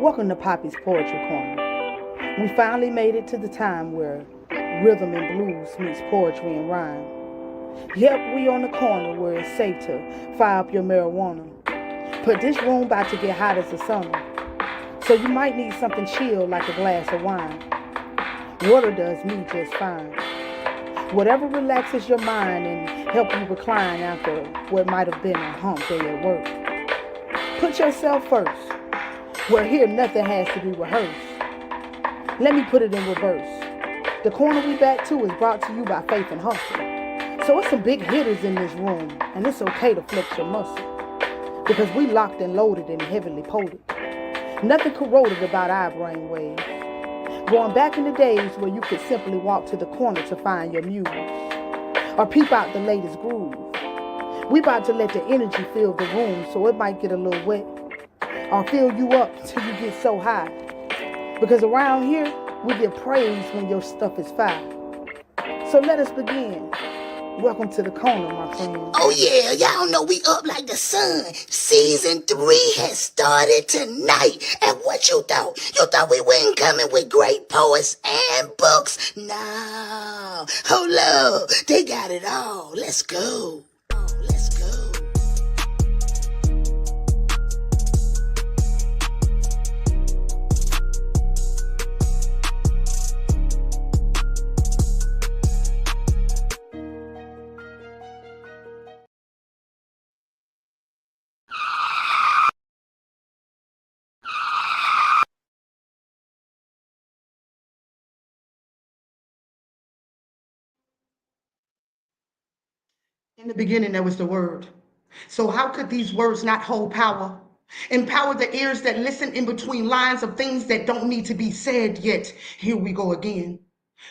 Welcome to Poppy's Poetry Corner. We finally made it to the time where rhythm and blues meets poetry and rhyme. Yep, we on the corner where it's safe to fire up your marijuana. But this room about to get hot as the summer, so you might need something chill like a glass of wine. Water does me just fine. Whatever relaxes your mind and help you recline after what might have been a hump day at work. Put yourself first. Where here nothing has to be rehearsed. Let me put it in reverse. The corner we back to is brought to you by Faith and Hustle. So it's some big hitters in this room, and it's okay to flex your muscle. Because we locked and loaded and heavily potent. Nothing corroded about our brain waves. Going back in the days where you could simply walk to the corner to find your muse. Or peep out the latest groove. We about to let the energy fill the room so it might get a little wet. Or fill you up till you get so high. Because around here, we get praise when your stuff is fire. So let us begin. Welcome to the corner, my friend. Oh yeah, y'all know we up like the sun. Season 3 has started tonight. And what you thought? You thought we weren't coming with great poets and books? No. Hold up. They got it all. Let's go. Let's go. In the beginning, there was the word. So how could these words not hold power? Empower the ears that listen in between lines of things that don't need to be said yet. Here we go again.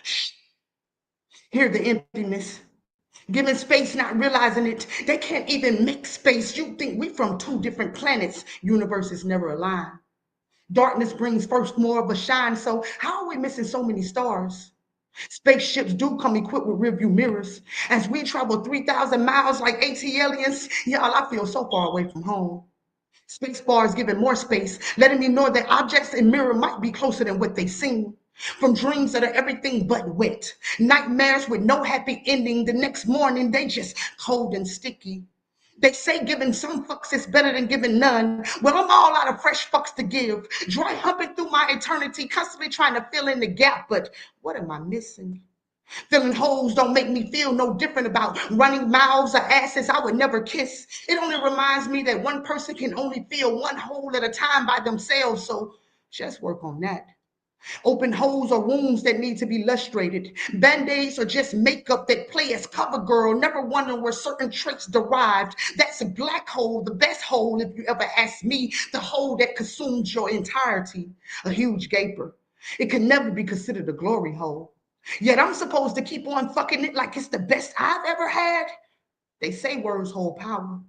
Shh. Hear the emptiness. Giving space, not realizing it. They can't even make space. You think we from two different planets. Universes never align. Darkness brings first more of a shine. So how are we missing so many stars? Spaceships do come equipped with rearview mirrors. As we travel 3,000 miles like AT aliens, y'all, I feel so far away from home. Space bars giving more space, letting me know that objects in mirror might be closer than what they seem. From dreams that are everything but wet, nightmares with no happy ending. The next morning, they just cold and sticky. They say giving some fucks is better than giving none. Well, I'm all out of fresh fucks to give. Dry humping through my eternity, constantly trying to fill in the gap. But what am I missing? Filling holes don't make me feel no different about running mouths or asses I would never kiss. It only reminds me that one person can only fill one hole at a time by themselves. So just work on that. Open holes or wounds that need to be lustrated. Band-aids are just makeup that play as cover girl, never wondering where certain traits derived. That's a black hole, the best hole, if you ever ask me, the hole that consumes your entirety. A huge gaper. It can never be considered a glory hole. Yet I'm supposed to keep on fucking it like it's the best I've ever had. They say words hold power.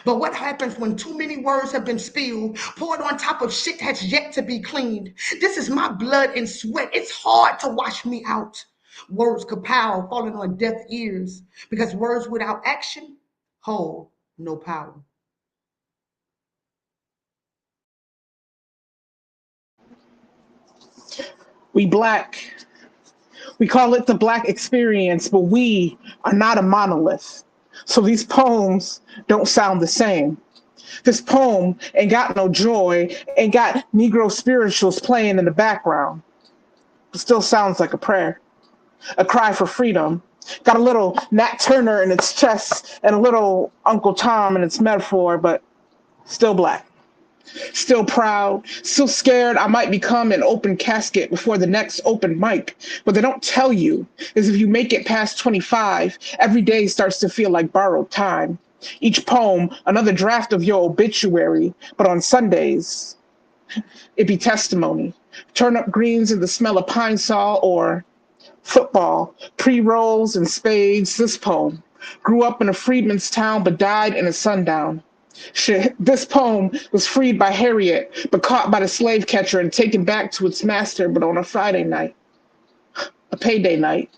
But what happens when too many words have been spilled, poured on top of shit that's yet to be cleaned? This is my blood and sweat. It's hard to wash me out. Words kapow, falling on deaf ears, because words without action hold no power. We black. We call it the black experience, but we are not a monolith. So these poems don't sound the same. This poem ain't got no joy, ain't got Negro spirituals playing in the background. It still sounds like a prayer, a cry for freedom. Got a little Nat Turner in its chest and a little Uncle Tom in its metaphor, but still black. Still proud, still scared I might become an open casket before the next open mic. What they don't tell you is if you make it past 25, every day starts to feel like borrowed time. Each poem, another draft of your obituary, but on Sundays, it be testimony. Turnip greens and the smell of pine sol or football, pre-rolls and spades, this poem. Grew up in a freedman's town but died in a sundown. Shit, this poem was freed by Harriet, but caught by the slave catcher and taken back to its master, but on a Friday night, a payday night.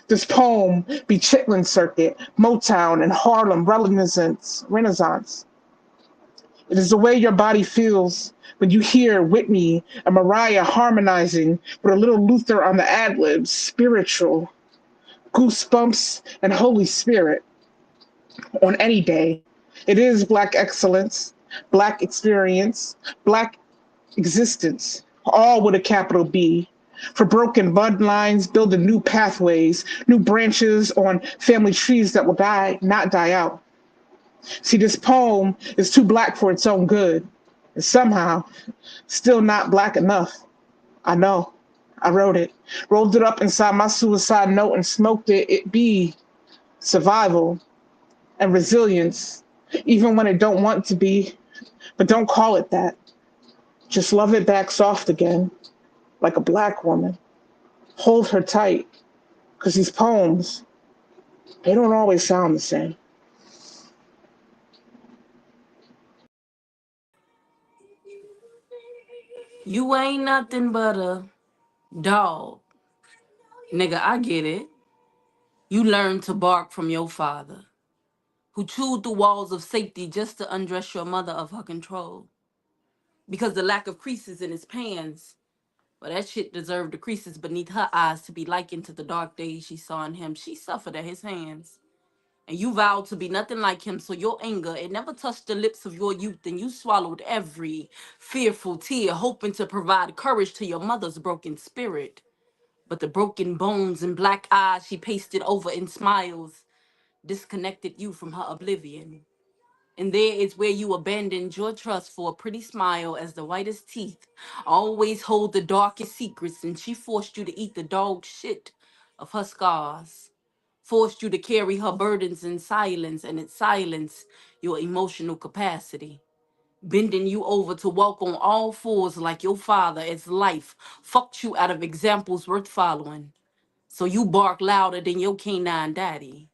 This poem be Chitlin Circuit, Motown, and Harlem Renaissance. It is the way your body feels when you hear Whitney and Mariah harmonizing with a little Luther on the ad libs, spiritual, goosebumps, and Holy Spirit on any day. It is Black excellence, Black experience, Black existence, all with a capital B. For broken bloodlines, building new pathways, new branches on family trees that will die, not die out. See, this poem is too Black for its own good, and somehow still not Black enough. I know. I wrote it, rolled it up inside my suicide note and smoked it. It be survival and resilience, even when it don't want to be. But don't call it that. Just love it back soft again, like a Black woman. Hold her tight, because these poems, they don't always sound the same. You ain't nothing but a dog. Nigga, I get it. You learned to bark from your father, who chewed the walls of safety just to undress your mother of her control. Because the lack of creases in his pants, well, that shit deserved the creases beneath her eyes to be likened to the dark days she saw in him. She suffered at his hands. And you vowed to be nothing like him, so your anger, it never touched the lips of your youth, and you swallowed every fearful tear, hoping to provide courage to your mother's broken spirit. But the broken bones and black eyes she pasted over in smiles disconnected you from her oblivion. And there is where you abandoned your trust for a pretty smile as the whitest teeth always hold the darkest secrets, and she forced you to eat the dog shit of her scars. Forced you to carry her burdens in silence, and it silenced your emotional capacity. Bending you over to walk on all fours like your father as life fucked you out of examples worth following. So you bark louder than your canine daddy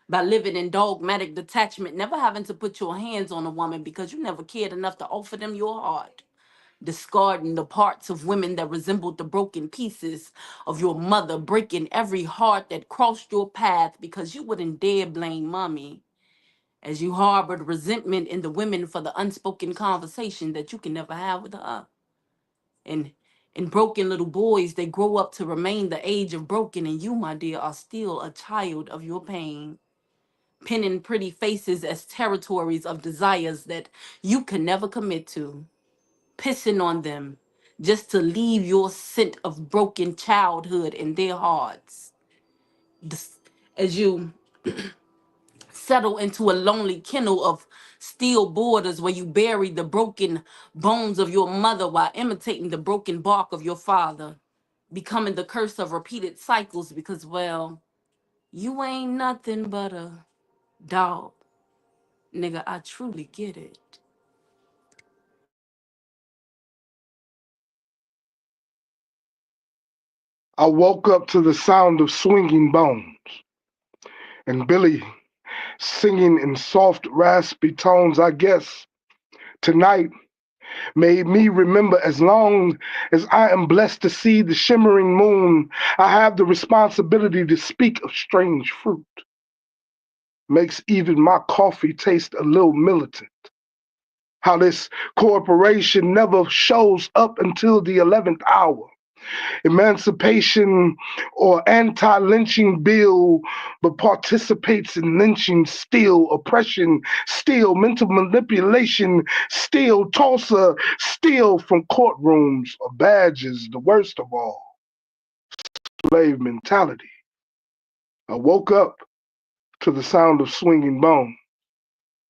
by living in dogmatic detachment, never having to put your hands on a woman because you never cared enough to offer them your heart. Discarding the parts of women that resembled the broken pieces of your mother, breaking every heart that crossed your path because you wouldn't dare blame mommy. As you harbored resentment in the women for the unspoken conversation that you can never have with her. And broken little boys, they grow up to remain the age of broken, and you, my dear, are still a child of your pain, pinning pretty faces as territories of desires that you can never commit to, pissing on them just to leave your scent of broken childhood in their hearts. As you settle into a lonely kennel of steel borders where you bury the broken bones of your mother while imitating the broken bark of your father, becoming the curse of repeated cycles because, well, you ain't nothing but a dog. Nigga, I truly get it. I woke up to the sound of swinging bones and Billy singing in soft, raspy tones. I guess tonight made me remember as long as I am blessed to see the shimmering moon, I have the responsibility to speak of strange fruit. Makes even my coffee taste a little militant. How this corporation never shows up until the 11th hour. Emancipation or anti-lynching bill, but participates in lynching still, oppression still, mental manipulation still, Tulsa still from courtrooms or badges, the worst of all, slave mentality. I woke up to the sound of swinging bone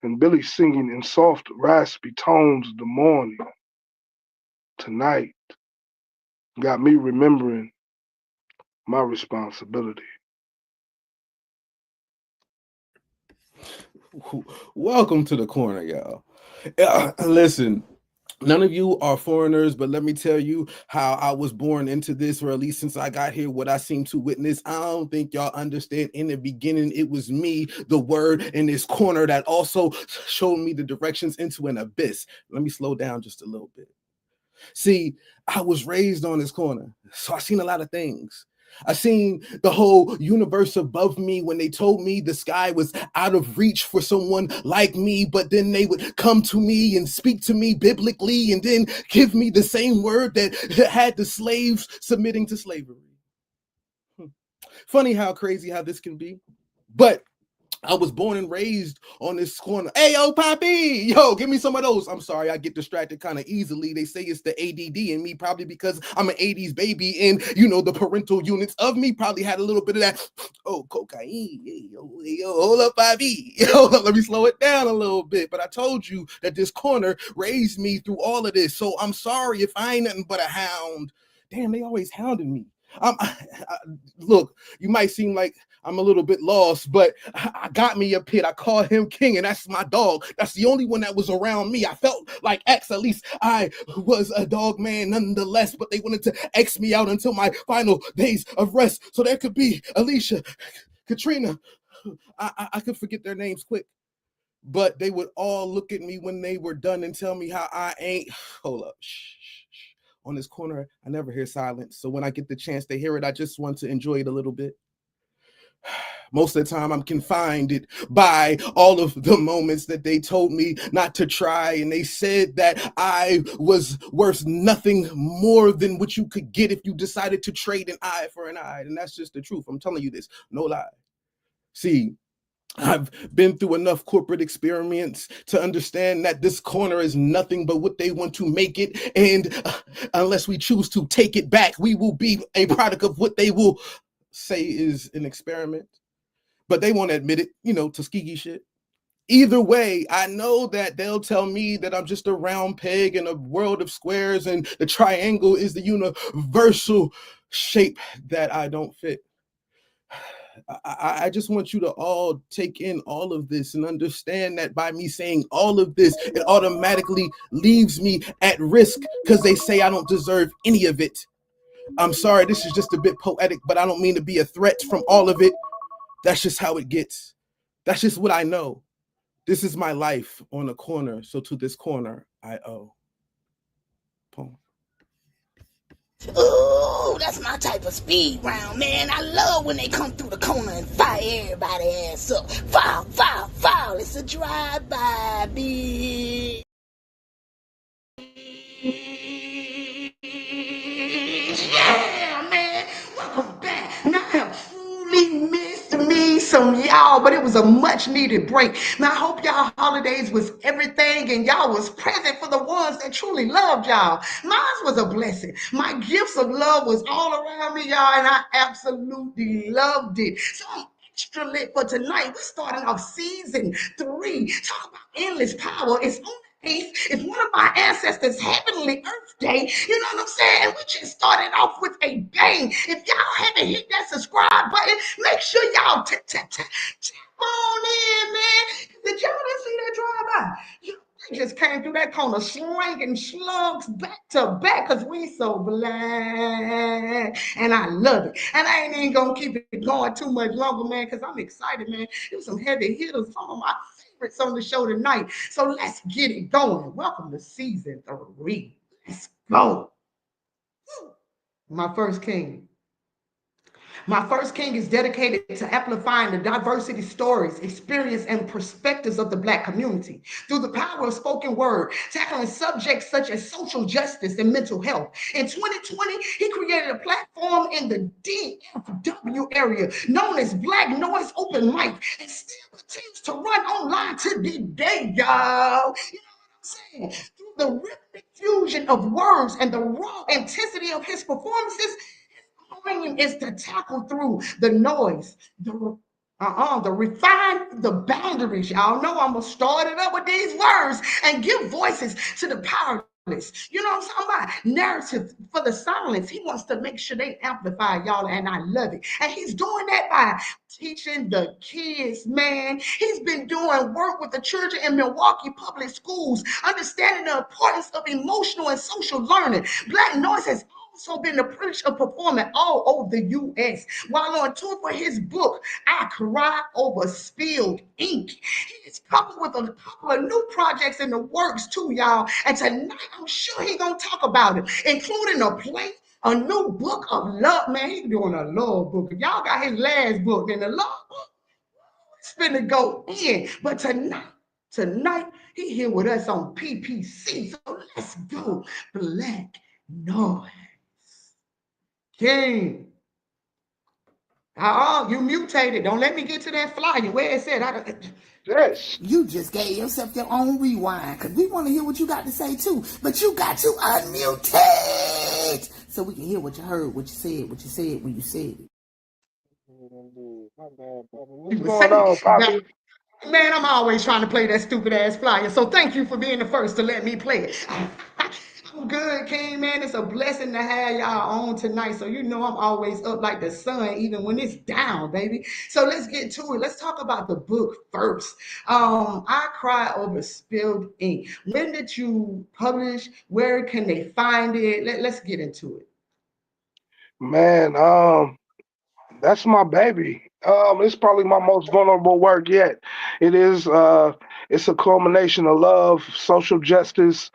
and Billy singing in soft, raspy tones the morning. Tonight got me remembering my responsibility. Welcome to the corner, y'all. Listen, none of you are foreigners, but let me tell you how I was born into this, or at least since I got here, what I seem to witness. I don't think y'all understand. In the beginning, it was me, the word in this corner, that also showed me the directions into an abyss. Let me slow down just a little bit. See, I was raised on this corner, so I seen a lot of things. I seen the whole universe above me when they told me the sky was out of reach for someone like me, but then they would come to me and speak to me biblically and then give me the same word that had the slaves submitting to slavery. Funny how crazy how this can be. But I was born and raised on this corner. Hey, yo, Poppy, yo, give me some of those. I'm sorry, I get distracted kind of easily. They say it's the ADD in me, probably because I'm an 80s baby, and the parental units of me probably had a little bit of that. Oh, cocaine. Yo, hold up, Poppy. Hold up, let me slow it down a little bit. But I told you that this corner raised me through all of this, so I'm sorry if I ain't nothing but a hound. Damn, they always hounding me. Look, you might seem like I'm a little bit lost, but I got me a pit. I call him King, and that's my dog. That's the only one that was around me. I felt like X. At least I was a dog man nonetheless, but they wanted to X me out until my final days of rest. So there could be Alicia, Katrina. I could forget their names quick, but they would all look at me when they were done and tell me how I ain't. Hold up. Shh. On this corner, I never hear silence. So when I get the chance to hear it, I just want to enjoy it a little bit. Most of the time, I'm confined by all of the moments that they told me not to try. And they said that I was worth nothing more than what you could get if you decided to trade an eye for an eye. And that's just the truth. I'm telling you this, no lie. See, I've been through enough corporate experience to understand that this corner is nothing but what they want to make it. And unless we choose to take it back, we will be a product of what they will say is an experiment. But they won't admit it, Tuskegee shit. Either way, I know that they'll tell me that I'm just a round peg in a world of squares and the triangle is the universal shape that I don't fit. I just want you to all take in all of this and understand that by me saying all of this, it automatically leaves me at risk because they say I don't deserve any of it. I'm sorry, this is just a bit poetic, but I don't mean to be a threat from all of it. That's just how it gets. That's just what I know. This is my life on a corner, so to this corner I owe. Poem. Ooh, that's my type of speed round, man. I love when they come through the corner and fire everybody ass up. Foul, foul, foul. It's a drive-by, bitch. Yeah, man. Welcome back. Now I have truly missed me some y'all, but it was a much needed break. Now I hope y'all holidays was everything and y'all was present for the ones that truly loved y'all. Mine was a blessing. My gifts of love was all around me, y'all, and I absolutely loved it. So I'm extra lit for tonight. We're starting off season 3. Talk about endless power. It's on the 8th. It's one of my ancestors' heavenly earth day. You know what I'm saying? And we just started off with a bang. If y'all haven't hit that subscribe button, make sure y'all tap on in, man. Did y'all not see that drive by? They just came through that corner slanging slugs back to back because we so black. And I love it. And I ain't even going to keep it going too much longer, man, because I'm excited, man. It was some heavy hitters, some of my favorites on the show tonight. So let's get it going. Welcome to season 3. Let's go. My first king. My first king is dedicated to amplifying the diversity stories, experience, and perspectives of the Black community through the power of spoken word, tackling subjects such as social justice and mental health. In 2020, he created a platform in the DFW area known as Black Noise Open Mic and still continues to run online to this day, y'all. You know what I'm saying? Through the rhythmic fusion of words and the raw intensity of his performances, aim is to tackle through the noise, the refine the boundaries. Y'all know I'm gonna start it up with these words and give voices to the powerless. You know what I'm talking about? Narrative for the silence. He wants to make sure they amplify y'all, and I love it. And he's doing that by teaching the kids, man. He's been doing work with the children in Milwaukee public schools, understanding the importance of emotional and social learning. Black Noise has also been the privilege of performing all over the U.S. while on tour for his book, I Cry Over Spilled Ink. He is coupled with a couple of new projects in the works too, y'all. And tonight, I'm sure he's going to talk about it, including a play A new book of love, man. He's doing a love book. If y'all got his last book, then the love book, it's finna go in. But tonight, he here with us on PPC. So let's go. Black Noise. King. You mutated. Don't let me get to that flyer where it said Yes. You just gave yourself your own rewind because we want to hear what you got to say too. But you got to unmute it so we can hear what you heard, what you said when you said it. What's going on, Poppy? Man, I'm always trying to play that stupid ass flyer. So thank you for being the first to let me play it. I'm good, King, man. It's a blessing to have y'all on tonight. So you know I'm always up like the sun, even when it's down, baby. So let's get to it. Let's talk about the book first. I Cry Over Spilled Ink. When did you publish? Where can they find it? Let's get into it. Man, that's my baby. It's probably my most vulnerable work yet. It is. It's a culmination of love, social justice,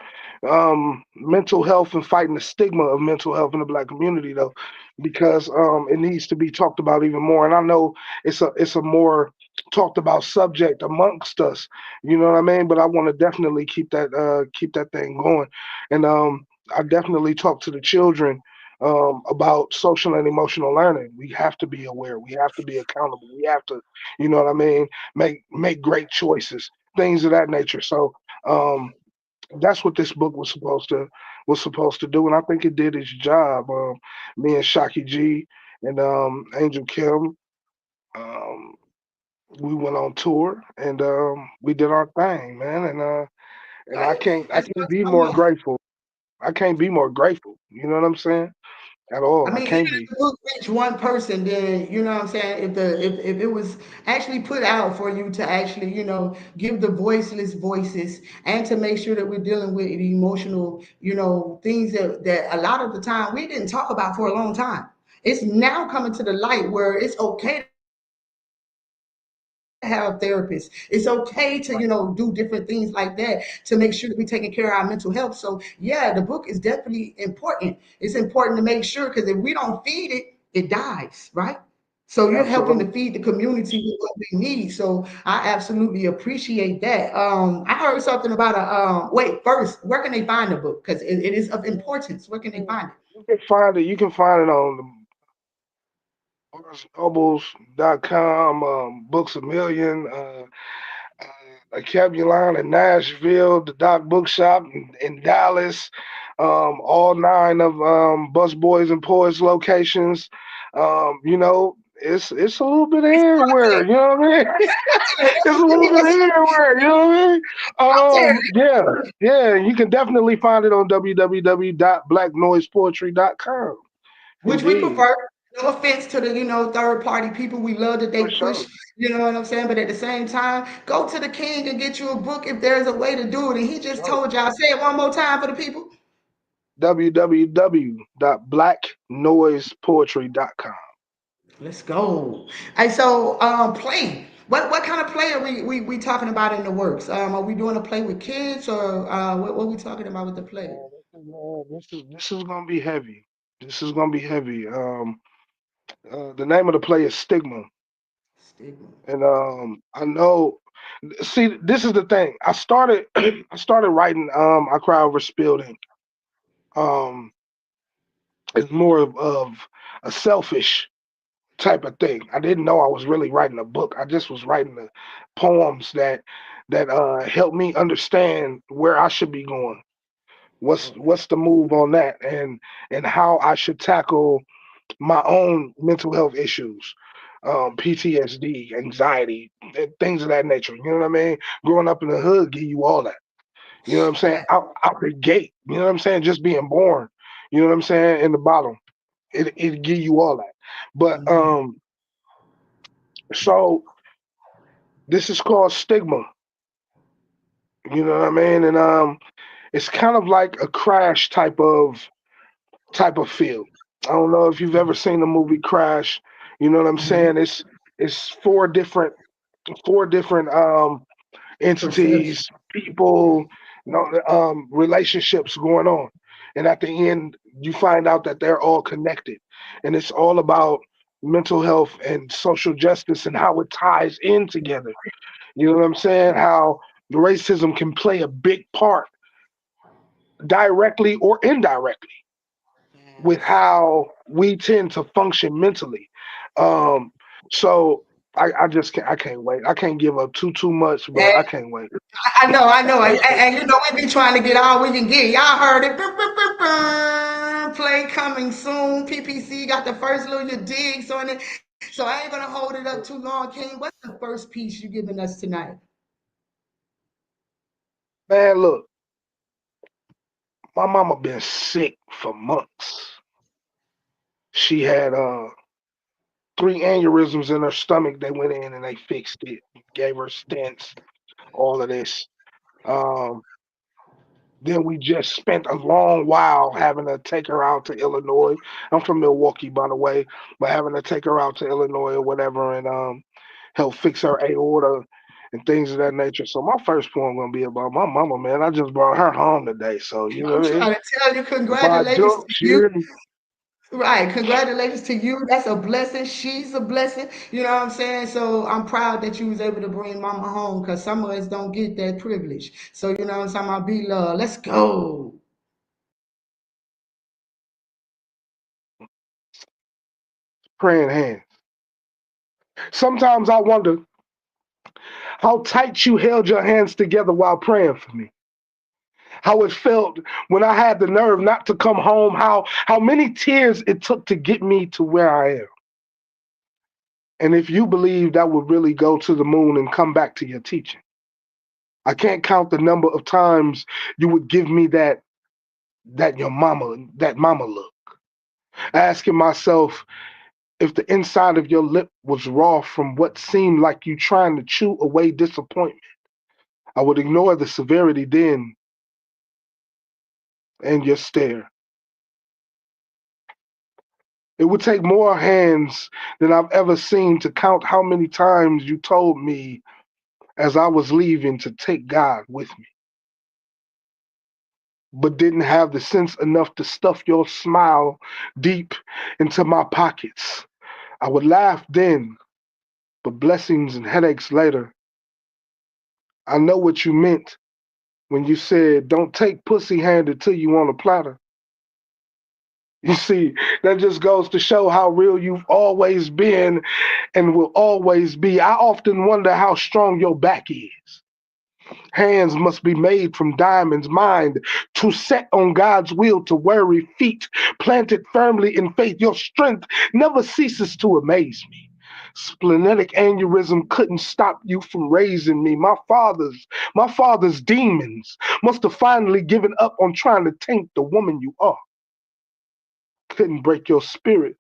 mental health, and fighting the stigma of mental health in the Black community, though, because it needs to be talked about even more. And I know it's a more talked about subject amongst us. You know what I mean? But I want to definitely keep that thing going, and I definitely talk to the children about social and emotional learning. We have to be aware. We have to be accountable. We have to, you know what I mean, make great choices, things of that nature. So um, that's what this book was supposed to do, and I think it did its job. Me and Shaki G and Angel Kim, um, we went on tour and we did our thing, man. And I can't I That's can't what's be more up. grateful. I can't be more grateful. You know what I'm saying? At I all. I mean, even can't if be. the book reached one person, then you know what I'm saying. If it was actually put out for you to actually give the voiceless voices and to make sure that we're dealing with the emotional things that a lot of the time we didn't talk about for a long time. It's now coming to the light where it's okay to have therapists. It's okay to do different things like that to make sure that we're taking care of our mental health. So yeah, the book is definitely important. It's important to make sure because if we don't feed it, it dies, right? So you're helping to feed the community with what Absolutely. we need. So I absolutely appreciate that. I heard something about wait, first, where can they find the book? Because it is of importance. Where can they find it? You can find it on BarnesandNobles.com, Books a Million, a Cabuline in Nashville, the Doc Bookshop in Dallas, all nine of Bus Boys and Poets locations. It's a little bit of It's everywhere. You popular. know what I mean? It's a little bit of everywhere. You know what I mean? I'm saying, Yeah, yeah. You can definitely find it on www.blacknoisepoetry.com. which we Indeed, prefer. No offense to the third party people. We love that they for push. sure. You know what I'm saying? But at the same time, go to the king and get you a book if there's a way to do it. And he just Right. told y'all. Say it one more time for the people. www.blacknoisepoetry.com. Let's go. And so, play. What kind of play are we talking about in the works? Are we doing a play with kids or what are we talking about with the play? This is gonna be heavy. This is gonna be heavy. The name of the play is Stigma, Stigma. and I know. See, this is the thing. I started I started writing. I Cry Over Spilled Ink. Um, it's more of a selfish type of thing. I didn't know I was really writing a book. I just was writing the poems that helped me understand where I should be going. What's the move on that, and how I should tackle my own mental health issues, PTSD, anxiety, and things of that nature. You know what I mean? Growing up in the hood give you all that. You know what I'm saying? Yeah. Out the gate. You know what I'm saying? Just being born. You know what I'm saying? In the bottom, it give you all that. But Mhm. so this is called stigma. You know what I mean? And it's kind of like a crash type of feel. I don't know if you've ever seen the movie Crash. You know what I'm Mhm. saying? It's four different Perception. entities, people, relationships going on. And at the end, you find out that they're all connected. And it's all about mental health and social justice and how it ties in together. You know what I'm saying? How racism can play a big part directly or indirectly with Yes. how we tend to function mentally. Um, so I just can't, I can't wait. I can't give up too much, but I can't wait. I know. And you know, we be trying to get all we can get. Y'all heard it. Brr, brr, brr, brr. Play coming soon. PPC got the first little digs on it. So I ain't gonna hold it up too long, King. What's the first piece you giving us tonight? Man, look, my mama been sick for months. She had 3 aneurysms in her stomach. They went in and they fixed it, gave her stents, all of this. Um, then we just spent a long while having to take her out to Illinois. I'm from Milwaukee, by the way, but having to take her out to Illinois or whatever and help fix her aorta and things of that nature. So my first poem gonna be about my mama, man. I just brought her home today, so you know I'm what I mean. trying to tell you, My congratulations to jokes, you you. hear me? Right. Congratulations to you. That's a blessing. She's a blessing. You know what I'm saying? So I'm proud that you was able to bring mama home because some of us don't get that privilege. So you know what I'm saying? I'll be love. Let's go. Praying hands. Sometimes I wonder how tight you held your hands together while praying for me. How it felt when I had the nerve not to come home, how many tears it took to get me to where I am. And if you believed I would really go to the moon and come back to your teaching, I can't count the number of times you would give me that mama look, asking myself if the inside of your lip was raw from what seemed like you trying to chew away disappointment. I would ignore the severity then and your stare. It would take more hands than I've ever seen to count how many times you told me as I was leaving to take God with me, but didn't have the sense enough to stuff your smile deep into my pockets. I would laugh then, but blessings and headaches later. I know what you meant when you said, don't take pussy handed to you on a platter. You see, that just goes to show how real you've always been and will always be. I often wonder how strong your back is. Hands must be made from diamonds, mind to set on God's will to worry, feet planted firmly in faith. Your strength never ceases to amaze me. Splenetic aneurysm couldn't stop you from raising me. My father's demons must have finally given up on trying to taint the woman you are. Couldn't break your spirit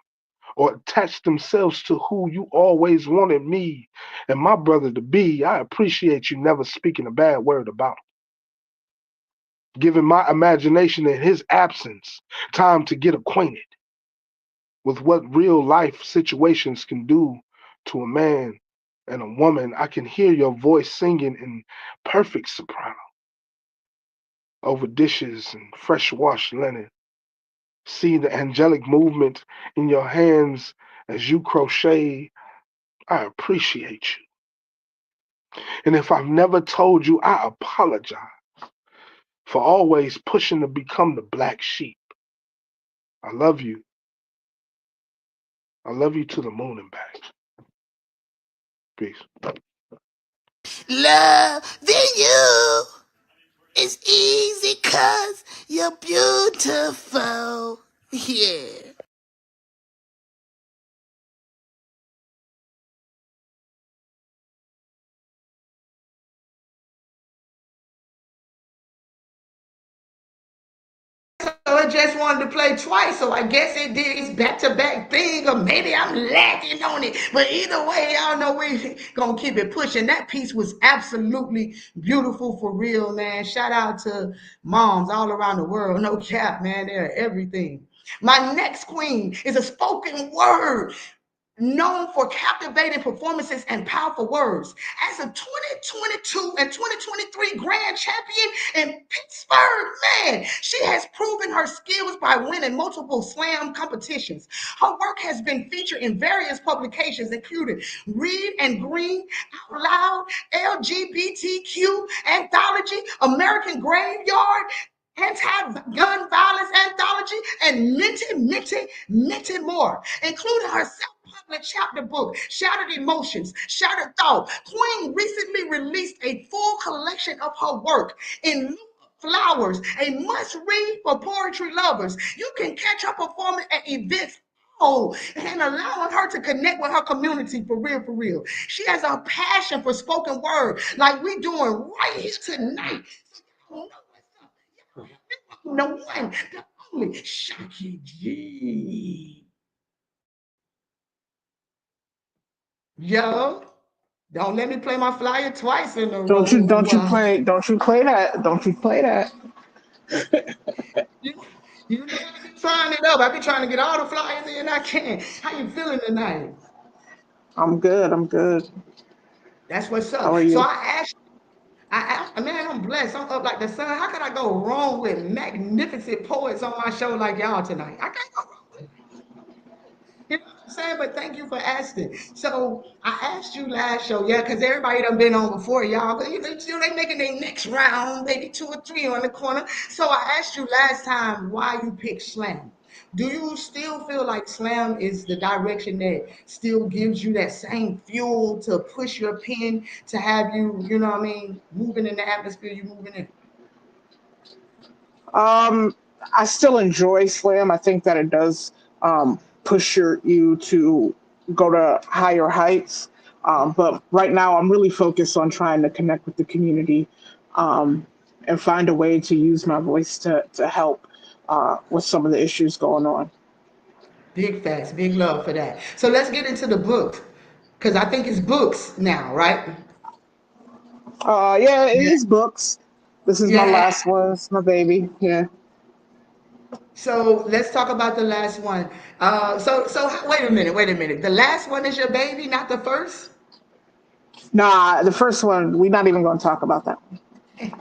or attach themselves to who you always wanted me and my brother to be. I appreciate you never speaking a bad word about him, giving my imagination in his absence time to get acquainted with what real life situations can do to a man and a woman. I can hear your voice singing in perfect soprano over dishes and fresh washed linen. See the angelic movement in your hands as you crochet. I appreciate you. And if I've never told you, I apologize for always pushing to become the black sheep. I love you. I love you to the moon and back. Peace. Loving you is easy 'cause you're beautiful. Yeah. So it just wanted to play twice. So I guess it did its back to back thing, or maybe I'm lacking on it. But either way, y'all know we gonna keep it pushing. That piece was absolutely beautiful for real, man. Shout out to moms all around the world. No cap, man. They're everything. My next queen is a spoken word known for captivating performances and powerful words. As a 2022 and 2023 grand champion in expert, man. She has proven her skills by winning multiple slam competitions. Her work has been featured in various publications, including Read and Green, Out Loud, LGBTQ Anthology, American Graveyard, Anti-Gun Violence Anthology, and many more, including her self-published chapter book, Shattered Emotions, Shattered Thought. Queen recently released a full collection of her work in Lieu of Flowers, a must-read for poetry lovers. You can catch her performing at events. Oh, and allowing her to connect with her community for real, for real. She has a passion for spoken word, like we doing right here tonight. So y'all know what's up. Y'all know the one, the only Shocky G. Yo, don't let me play my flyer twice in a Don't you row. don't you play don't you play that. Don't you play that. You, you know I be trying it up. I be trying to get all the flyers in I can. How you feeling tonight? I'm good. I'm good. That's what's How up. are So you? I asked, man, I'm blessed. I'm up like the sun. How could I go wrong with magnificent poets on my show like y'all tonight? I can't go wrong with it. You know what I'm saying? But thank you for asking. So I asked you last show, yeah, because everybody done been on before y'all. But they making their next round, maybe two or three on the corner. So I asked you last time why you picked slam. Do you still feel like slam is the direction that still gives you that same fuel to push your pen to have you, you know what I mean, moving in the atmosphere you moving in? Um, I still enjoy slam. I think that it does push you to go to higher heights. But right now, I'm really focused on trying to connect with the community um, and find a way to use my voice to help with some of the issues going on. Big facts, big love for that. So let's get into the book. Because I think it's books now, right? Yeah, it Yeah. is books. This is my Yeah. last one. It's my baby. Yeah. So let's talk about the last one. Wait a minute. The last one is your baby, not the first? Nah, the first one, we're not even going to talk about that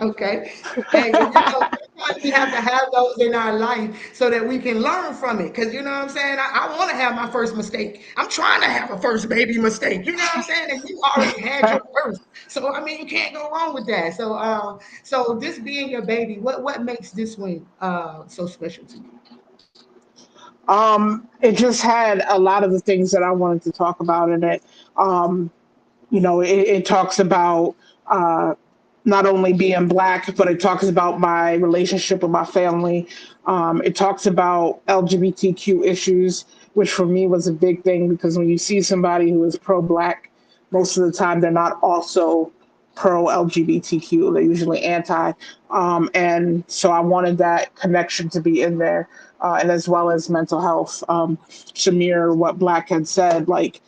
Okay. Hey, you know, one. sometimes we have to have those in our life so that we can learn from it. Because you know what I'm saying? I want to have my first mistake. I'm trying to have a first baby mistake. You know what I'm saying? And you already had your first. So I mean you can't go wrong with that. So this being your baby, what makes this one so special to you? It just had a lot of the things that I wanted to talk about in it. Um, it talks about uh, not only being black, but it talks about my relationship with my family. It talks about LGBTQ issues, which for me was a big thing because when you see somebody who is pro black, most of the time they're not also pro LGBTQ, they're usually anti. And so I wanted that connection to be in there, and as well as mental health. Shamir, what Black had said, like,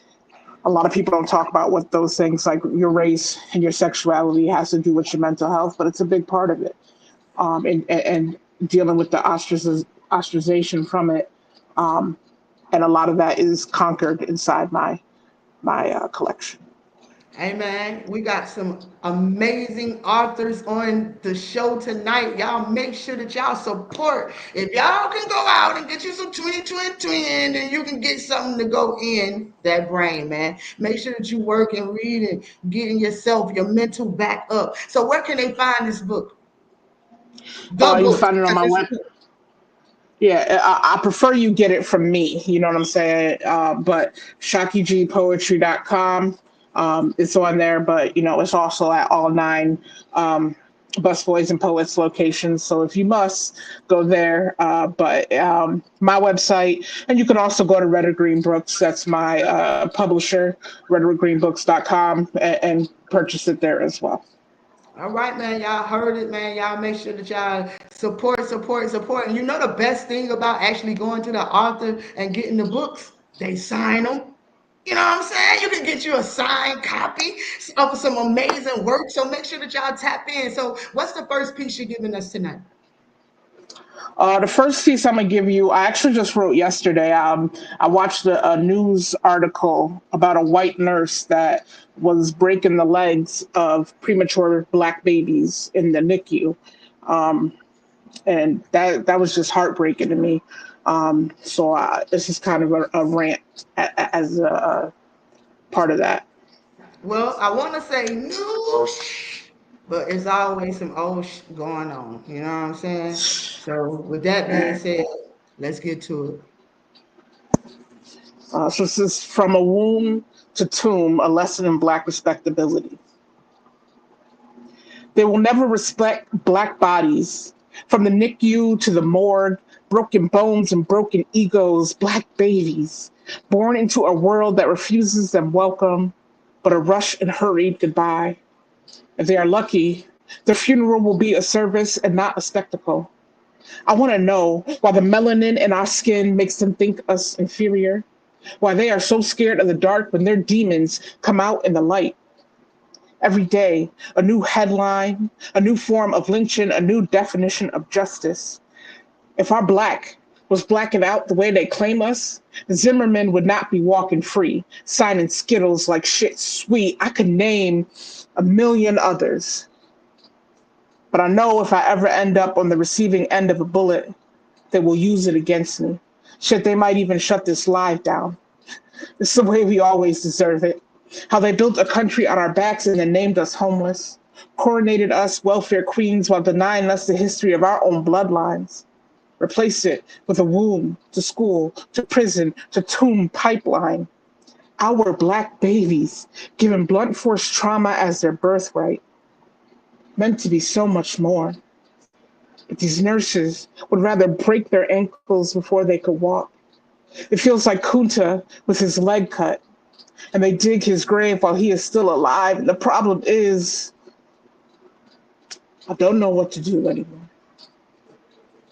a lot of people don't talk about what those things like your race and your sexuality has to do with your mental health, but it's a big part of it. And dealing with the ostracization from it, um, and a lot of that is conquered inside my collection. Hey man, we got some amazing authors on the show tonight. Y'all make sure that y'all support. If y'all can go out and get you some twin, then you can get something to go in that brain, man. Make sure that you work and read and getting yourself, your mental back up. So where can they find this book? The You can book. find it on 'Cause my it's web. Yeah, I prefer you get it from me. You know what I'm saying? But shakigpoetry.com, it's on there, but it's also at all nine Busboys and Poets locations. So if you must, go there. But my website, and you can also go to Red or Green Books. That's my publisher, redorgreenbooks.com, and purchase it there as well. All right, man. Y'all heard it, man. Y'all make sure that y'all support. And you know the best thing about actually going to the author and getting the books? They sign them. You know what I'm saying? You can get you a signed copy of some amazing work. So make sure that y'all tap in. So what's the first piece you're giving us tonight? The first piece I'm gonna give you, I actually just wrote yesterday. I watched a news article about a white nurse that was breaking the legs of premature black babies in the NICU. and that was just heartbreaking to me. This is kind of a rant as a part of that. Well, I want to say new, but it's always some old going on. You know what I'm saying? So, with that being said, let's get to it. So this is From a Womb to Tomb, a lesson in Black respectability. They will never respect Black bodies. From the NICU to the morgue, broken bones and broken egos, Black babies, born into a world that refuses them welcome, but a rushed and hurried goodbye. If they are lucky, their funeral will be a service and not a spectacle. I want to know why the melanin in our skin makes them think us inferior, why they are so scared of the dark when their demons come out in the light. Every day, a new headline, a new form of lynching, a new definition of justice. If our Black was blacking out the way they claim us, Zimmerman would not be walking free, signing Skittles like shit sweet. I could name a million others. But I know if I ever end up on the receiving end of a bullet, they will use it against me. Shit, they might even shut this live down. It's the way we always deserve it. How they built a country on our backs and then named us homeless, coronated us welfare queens while denying us the history of our own bloodlines. Replace it with a womb to school to prison to tomb pipeline. Our Black babies given blunt force trauma as their birthright, meant to be so much more. But these nurses would rather break their ankles before they could walk. It feels like Kunta with his leg cut, and they dig his grave while he is still alive. And the problem is, I don't know what to do anymore.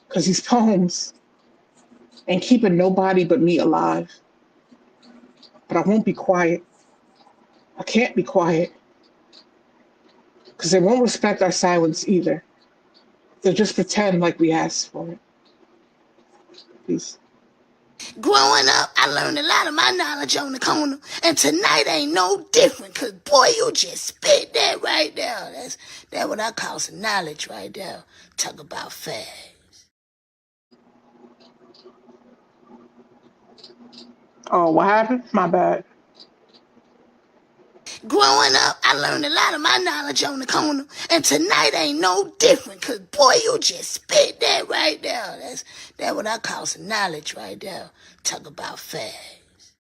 Because these poems ain't keeping nobody but me alive. But I won't be quiet. I can't be quiet. Because they won't respect our silence either. They'll just pretend like we asked for it. Peace. Growing up, I learned a lot of my knowledge on the corner, and tonight ain't no different, cause boy, you just spit that right there. That's what I call some knowledge right there. Talk about facts. Oh, what happened? My bad. Growing up, I learned a lot of my knowledge on the corner, and tonight ain't no different, cause boy, you just spit that right there. That's what I call some knowledge right there. Talk about facts.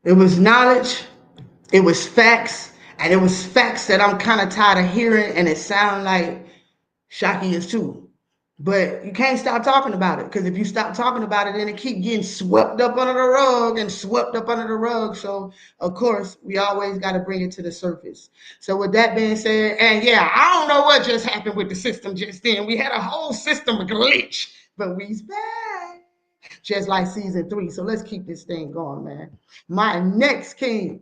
It was knowledge, it was facts, and it was facts that I'm kind of tired of hearing, and it sounds like Shocky is too. But you can't stop talking about it because if you stop talking about it, then it keep getting swept up under the rug and swept up under the rug. So of course we always got to bring it to the surface. So with that being said, and yeah, I don't know what just happened with the system just then. We had a whole system glitch, but we's back just like season 3. So let's keep this thing going, man. My next king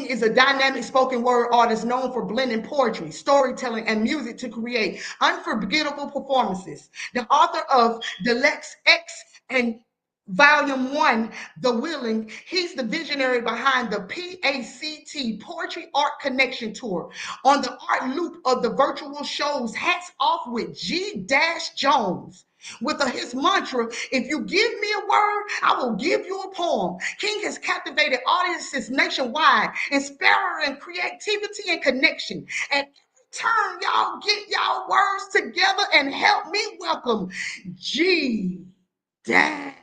is a dynamic spoken word artist known for blending poetry, storytelling, and music to create unforgettable performances. The author of The Lex X and Volume 1, The Willing, he's the visionary behind the PACT Poetry Art Connection Tour. On the art loop of the virtual shows, hats off with G. Jones with his mantra, if you give me a word, I will give you a poem. King has captivated audiences nationwide, inspiring creativity and connection. And turn, y'all get y'all words together and help me welcome G Dash.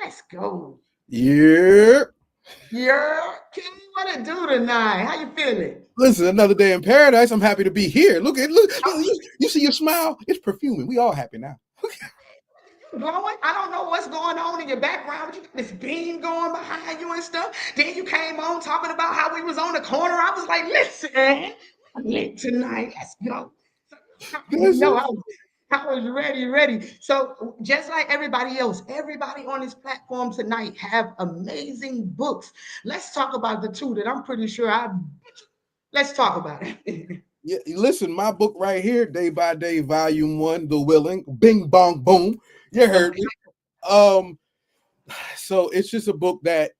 Let's go. Yeah. Yeah, King, what it do tonight? How you feeling? Listen, another day in paradise. I'm happy to be here. Look, you see your smile? It's perfuming. We all happy now. Glowing. I don't know what's going on in your background, but you got this beam going behind you and stuff. Then you came on talking about how we was on the corner. I was like, listen, lit tonight. Let's go. So, you know, I was ready. So just like everybody else, everybody on this platform tonight have amazing books. Let's talk about the two that I'm pretty sure let's talk about it. Yeah, listen, my book right here, Day by Day, Volume 1, The Willing, Bing Bong Boom. You heard me. So it's just a book that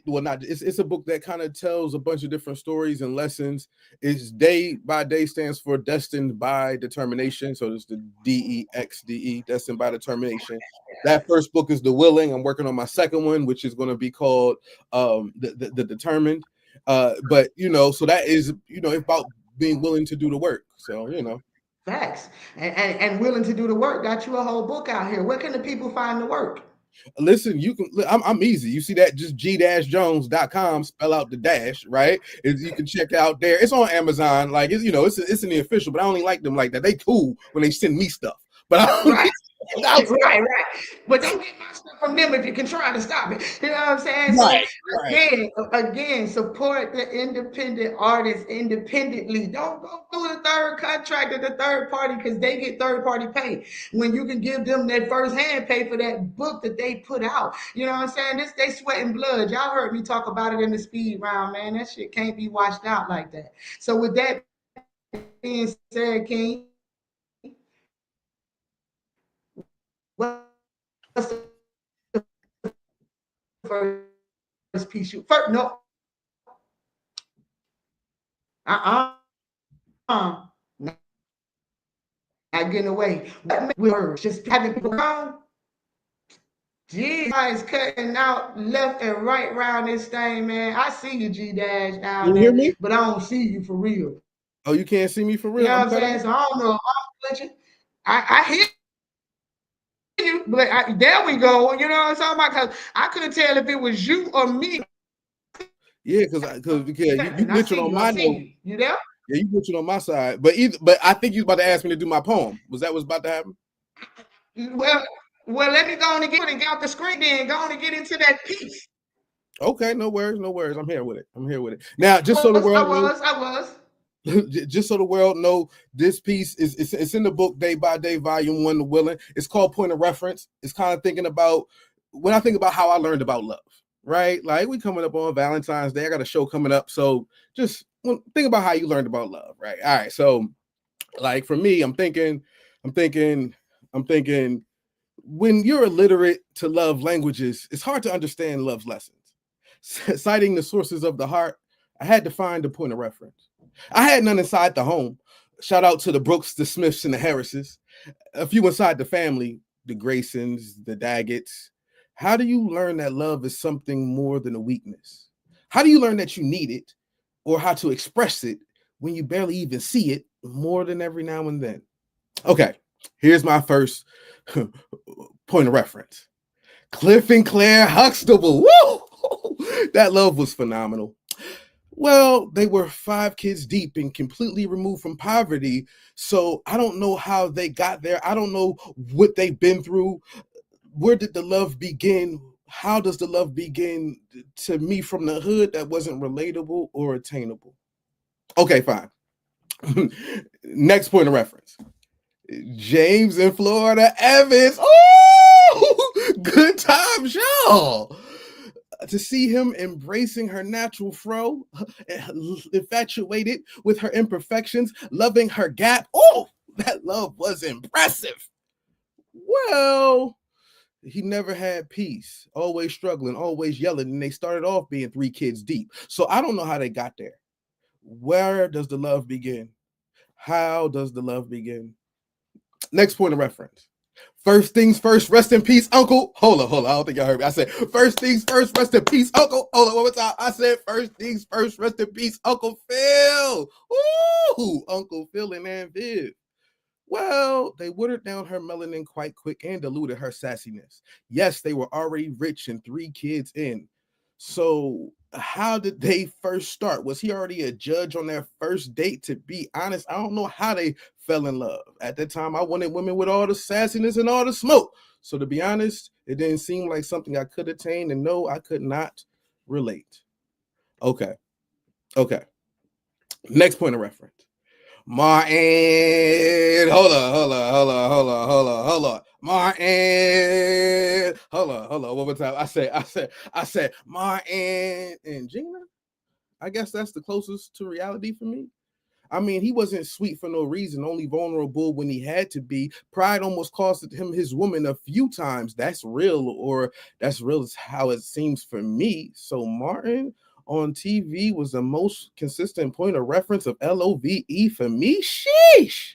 well, not it's a book that kind of tells a bunch of different stories and lessons. It's Day by Day stands for Destined by Determination, so it's the DEXDE, Destined by Determination. That first book is The Willing. I'm working on my second one, which is going to be called the Determined. But so that is about being willing to do the work. So. Facts. And willing to do the work. Got you a whole book out here. Where can the people find the work? Listen, you can. I'm easy. You see that? Just g-jones.com. Spell out the dash, right? You can check out there. It's on Amazon. Like it's in the official. But I only like them like that. They cool when they send me stuff. But I don't Right. Right. But don't get my stuff from them if you can try to stop it. You know what I'm saying? So again, support the independent artists independently. Don't go through the third contract or the third party because they get third party pay when you can give them their first hand pay for that book that they put out. You know what I'm saying? This they sweat and blood. Y'all heard me talk about it in the speed round, man. That shit can't be washed out like that. So with that being said, King, what's the first piece you first? No, not getting away. Words, just having people around. G is cutting out left and right around this thing, man. I see you, G Dash down You hear there, me? but I don't see you for real. Oh, you can't see me for You real? know I'm what I'm cut saying? out. So I don't know if I'm glitching. I hear you, but there we go. You know what I'm talking about? Because I couldn't tell if it was you or me. Yeah, because you I glitching see on you. I my see note. you. You there? Yeah, you glitching on my side. But I think you was about to ask me to do my poem. Was that what's about to happen? Well, let me go on and get out the screen then. Go on and get into that piece. Okay, no worries, no worries. I'm here with it. Now, just so the world knows, I was. just so the world know, this piece is it's in the book Day by Day, Volume 1, The Willing. It's called Point of Reference. It's kind of thinking about when I think about how I learned about love, right? Like we coming up on Valentine's Day. I got a show coming up, so just think about how you learned about love, right? All right, so like for me, I'm thinking when you're illiterate to love languages, it's hard to understand love's lessons. Citing the sources of the heart, I had to find a point of reference. I had none inside the home. Shout out to the Brooks, the Smiths, and the Harrises. A few inside the family, the Graysons, the Daggetts. How do you learn that love is something more than a weakness? How do you learn that you need it or how to express it when you barely even see it more than every now and then? Okay, here's my first point of reference. Cliff and Claire Huxtable. Woo! That love was phenomenal. Well, they were 5 kids deep and completely removed from poverty. So I don't know how they got there. I don't know what they've been through. Where did the love begin? How does the love begin to me from the hood that wasn't relatable or attainable? Okay, fine. Next point of reference. James and Florida Evans. Oh, good times, y'all. To see him embracing her natural fro, infatuated with her imperfections, loving her gap. Oh, that love was impressive. Well, he never had peace, always struggling, always yelling, and they started off being 3 kids deep. So I don't know how they got there. Where does the love begin? How does the love begin? Next point of reference. First things first, rest in peace, Uncle. Hold on. I don't think y'all heard me. I said, first things first, rest in peace, Uncle. Hold on, one more time. I said, first things first, rest in peace, Uncle Phil. Ooh, Uncle Phil and Aunt Viv. Well, they watered down her melanin quite quick and diluted her sassiness. Yes, they were already rich and 3 kids in. So how did they first start? Was he already a judge on their first date? To be honest, I don't know how they fell in love. At that time, I wanted women with all the sassiness and all the smoke. So to be honest, it didn't seem like something I could attain, and no, I could not relate. Okay. Next point of reference. Martin, hold on. Martin, hold on. One more time. I said, Martin and Gina. I guess that's the closest to reality for me. I mean, he wasn't sweet for no reason, only vulnerable when he had to be. Pride almost costed him his woman a few times. That's real, or that's real is how it seems for me. So Martin on TV was the most consistent point of reference of LOVE for me. Sheesh.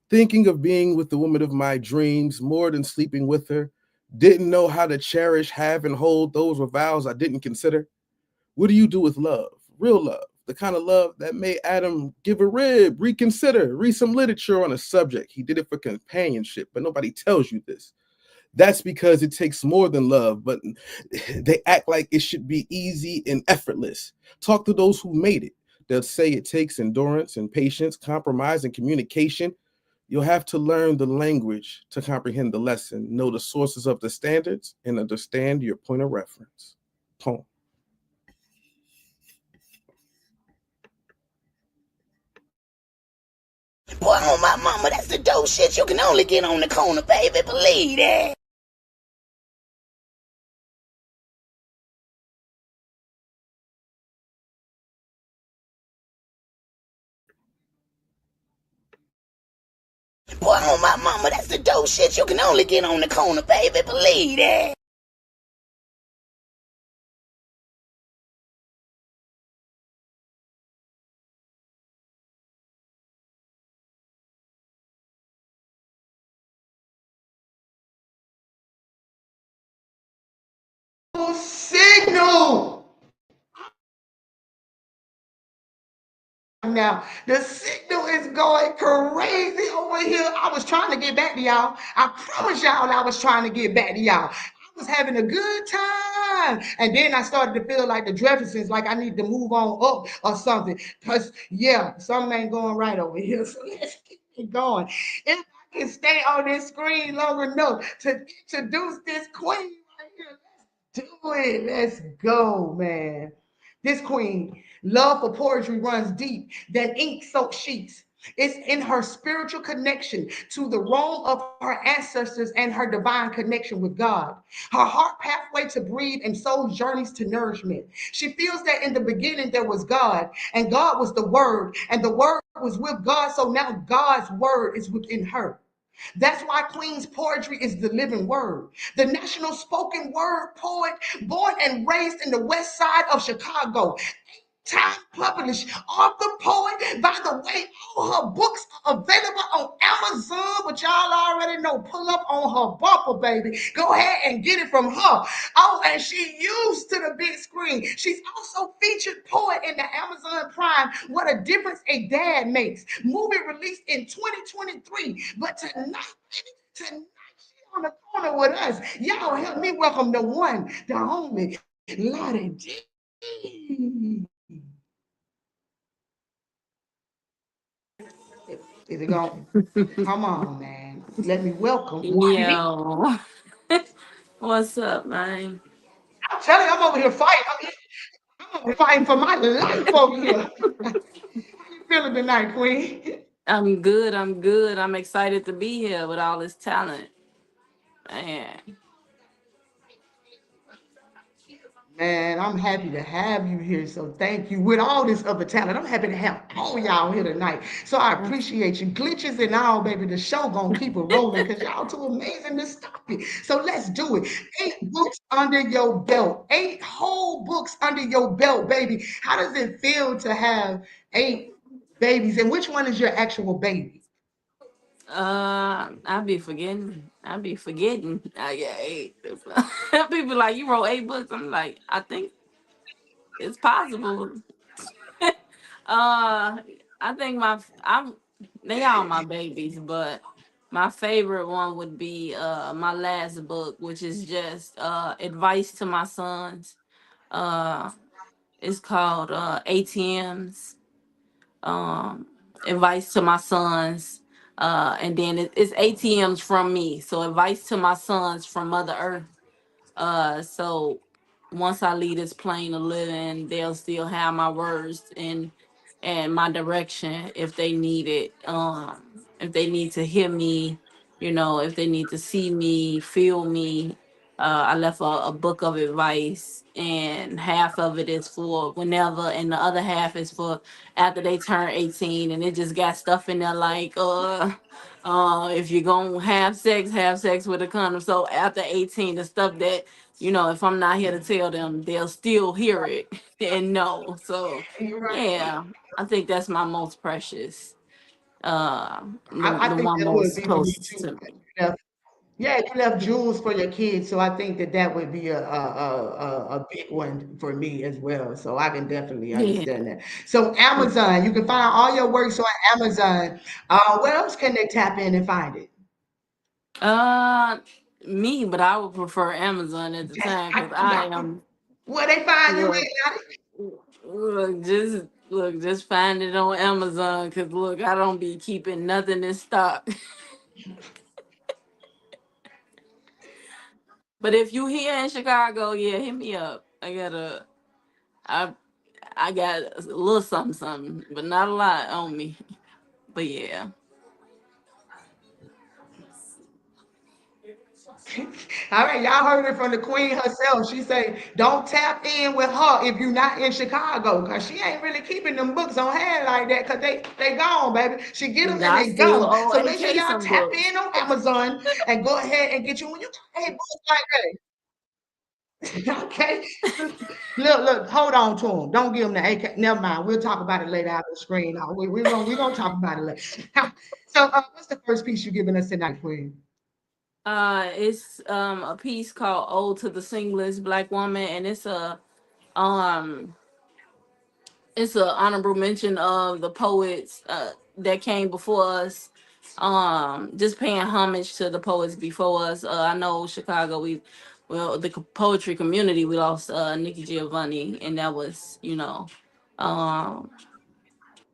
Thinking of being with the woman of my dreams more than sleeping with her. Didn't know how to cherish, have, and hold. Those were vows I didn't consider. What do you do with love? Real love. The kind of love that made Adam give a rib, reconsider, read some literature on a subject. He did it for companionship, but nobody tells you this. That's because it takes more than love, but they act like it should be easy and effortless. Talk to those who made it. They'll say it takes endurance and patience, compromise and communication. You'll have to learn the language to comprehend the lesson, know the sources of the standards, and understand your point of reference. Poem. Boy, on my mama, that's the dope shit you can only get on the corner, baby. Believe that. Boy, on my mama, that's the dope shit you can only get on the corner, baby. Believe that. Signal. Now, the signal is going crazy over here. I was trying to get back to y'all. I promise y'all I was trying to get back to y'all. I was having a good time. And then I started to feel like the Jeffersons, like I need to move on up or something. Because, yeah, something ain't going right over here. So let's keep it going. If I can stay on this screen long enough to introduce this queen right here, let's do it. Let's go, man. This queen, love for poetry runs deep than ink soaked sheets. It's in her spiritual connection to the realm of her ancestors and her divine connection with God. Her heart pathway to breathe and soul journeys to nourishment. She feels that in the beginning there was God, and God was the Word, and the Word was with God, so now God's Word is within her. That's why Queen's poetry is the living word. The national spoken word poet, born and raised in the west side of Chicago. Time published, author, poet. By the way, all her books are available on Amazon, but y'all already know. Pull up on her bumper, baby. Go ahead and get it from her. Oh, and she used to the big screen. She's also featured poet in the Amazon Prime, What a Difference a Dad Makes. Movie released in 2023. But tonight, she on the corner with us. Y'all help me welcome the one, the only, Lottie G. Is it going? Come on, man. Let me welcome Lottie. Yo. What's up, man? I'm telling you, I'm over here fighting. I'm over here fighting for my life over here. How you feeling tonight, Queen? I'm good. I'm good. I'm excited to be here with all this talent. Man. Man, I'm happy to have you here. So thank you. With all this other talent, I'm happy to have all y'all here tonight. So I appreciate you. Glitches and all, baby. The show gonna keep it rolling because y'all too amazing to stop it. So let's do it. 8 books under your belt. 8 whole books under your belt, baby. How does it feel to have 8 babies? And which one is your actual baby? I be forgetting. I be forgetting. I get 8. People like, you wrote 8 books. I'm like, I think it's possible. Uh, I think I'm they all my babies, but my favorite one would be my last book, which is just advice to my sons. Uh, it's called ATMs. Um, advice to my sons. And then it's ATMs from me. So advice to my sons from Mother Earth. So once I leave this plane of living, they'll still have my words and my direction if they need it. If they need to hear me, if they need to see me, feel me, I left a book of advice, and half of it is for whenever, and the other half is for after they turn 18. And it just got stuff in there like, if you're gonna have sex with a condom. So after 18, the stuff that, if I'm not here to tell them, they'll still hear it and know. So You're right. yeah, I think that's my most precious, I the think one that would most be for me closest too. to me. Yeah, you left jewels for your kids, so I think that that would be a big one for me as well. So I can definitely Yeah. understand that. So Amazon, you can find all your works on Amazon. Where else can they tap in and find it? Uh, Me, but I would prefer Amazon at the time because I am Where they find you look, at? just find it on Amazon because look, I don't be keeping nothing in stock. But if you here in Chicago, yeah, hit me up. I I got a little something, something, but not a lot on me. But yeah, All right, y'all heard it from the queen herself. She say, don't tap in with her if you're not in Chicago, because she ain't really keeping them books on hand like that, because they gone, baby. She get them and I they still gone. owe So make sure AK y'all some tap books. in on Amazon and go ahead and get you when you hey books like that. Okay. Look, hold on to them. Don't give them the AK. Never mind. We'll talk about it later out the screen. We're gonna talk about it later. So what's the first piece you giving us tonight, Queen? It's a piece called "Ode to the Singlest Black Woman," and um it's a honorable mention of the poets that came before us. Just paying homage to the poets before us. I know Chicago, the poetry community, we lost Nikki Giovanni, and that was, um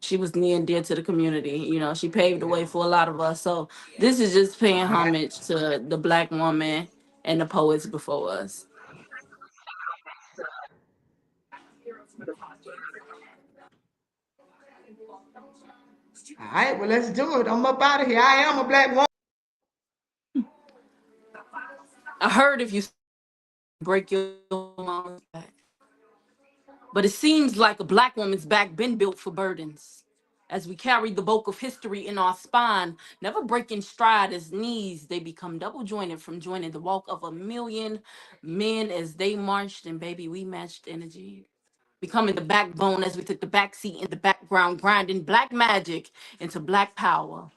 she was near and dear to the community. She paved the way for a lot of us. So this is just paying homage to the black woman and the poets before us. All right, well, let's do it. I'm up out of here. I am a black woman. I heard if you break your mom's back. But it seems like a black woman's back been built for burdens. As we carry the bulk of history in our spine, never breaking stride as knees, they become double jointed from joining the walk of a million men as they marched, and baby, we matched energy. Becoming the backbone as we took the backseat in the background, grinding black magic into black power.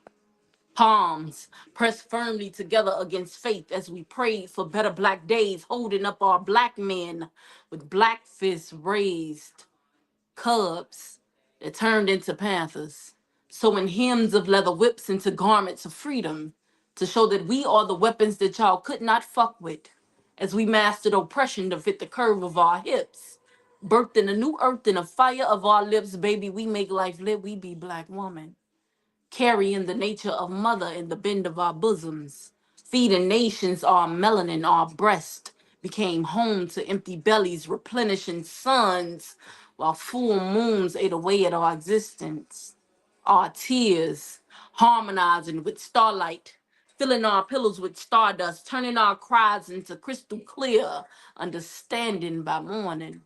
Palms pressed firmly together against faith as we prayed for better black days, holding up our black men with black fists raised, cubs that turned into panthers, sewing hymns of leather whips into garments of freedom to show that we are the weapons that y'all could not fuck with as we mastered oppression to fit the curve of our hips. Birthed in a new earth in a fire of our lips, baby, we make life lit, we be black woman carrying the nature of mother in the bend of our bosoms, feeding nations our melanin, our breast became home to empty bellies, replenishing suns, while full moons ate away at our existence. Our tears harmonizing with starlight, filling our pillows with stardust, turning our cries into crystal clear understanding by morning,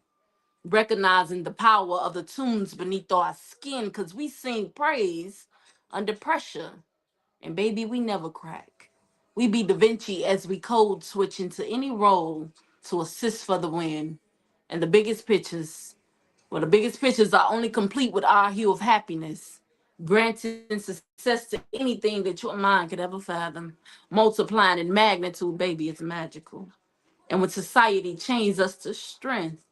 recognizing the power of the tunes beneath our skin because we sing praise under pressure. And baby, we never crack. We be Da Vinci as we code switch into any role to assist for the win. And the biggest pictures are only complete with our hue of happiness, granting success to anything that your mind could ever fathom. Multiplying in magnitude, baby, it's magical. And when society chains us to strength,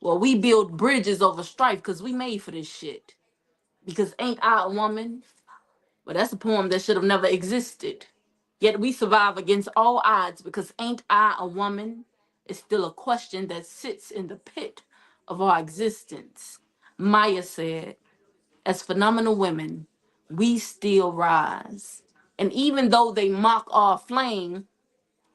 well, we build bridges over strife because we made for this shit. Because ain't I a woman? Well, that's a poem that should have never existed. Yet we survive against all odds because ain't I a woman? Is still a question that sits in the pit of our existence. Maya said, as phenomenal women, we still rise. And even though they mock our flame,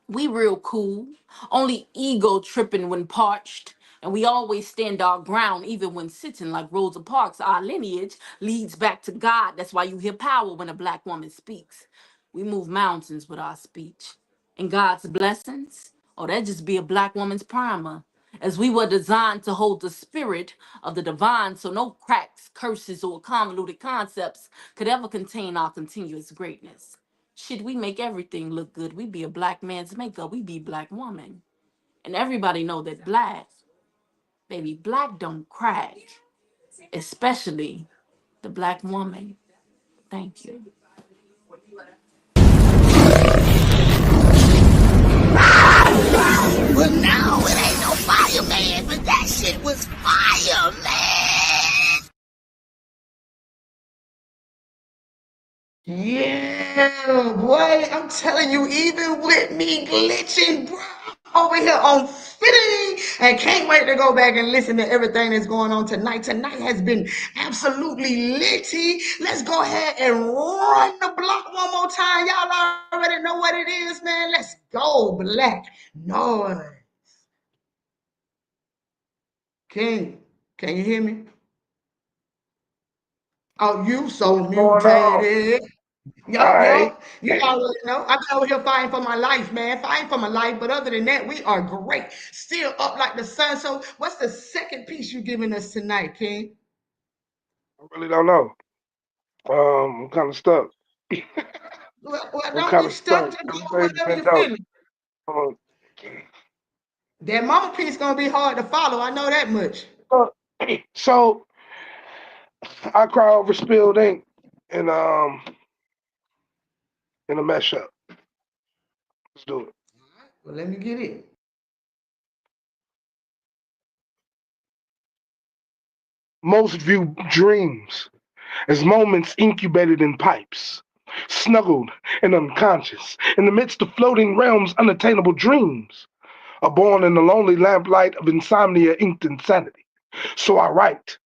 we real cool, only ego tripping when parched. And we always stand our ground, even when sitting like Rosa Parks. Our lineage leads back to God. That's why you hear power when a black woman speaks. We move mountains with our speech. And God's blessings, Oh, that just be a black woman's primer. As we were designed to hold the spirit of the divine, so no cracks, curses, or convoluted concepts could ever contain our continuous greatness. Should we make everything look good, we be a black man's makeup, we be black woman. And everybody know that black, baby, black don't crack, especially the black woman. Thank you. Well, no, it ain't no fireman, but that shit was fire, man. Yeah, boy, I'm telling you, even with me glitching, bro, I'm over here on fitting and can't wait to go back and listen to everything that's going on tonight. Tonight has been absolutely litty. Let's go ahead and run the block one more time. Y'all already know what it is, man. Let's go, black noise. King, can you hear me? Oh, you so What's going on? mutated. All Yup, right. yup. You already know. I've been over here fighting for my life, man. Fighting for my life. But other than that, we are great. Still up like the sun. So what's the second piece you giving us tonight, King? I really don't know. I'm kind of stuck. Well, I'm don't kind be of stuck. stuck. Just go with Everything's whatever been you're dope. feeling. Um, That mama piece gonna be hard to follow. I know that much. uh, so I cry over spilled ink in in a mesh up. Let's do it. Well, let me get it. Most view dreams as moments incubated in pipes, snuggled and unconscious, in the midst of floating realms, unattainable dreams, are born in the lonely lamplight of insomnia inked insanity. So I write,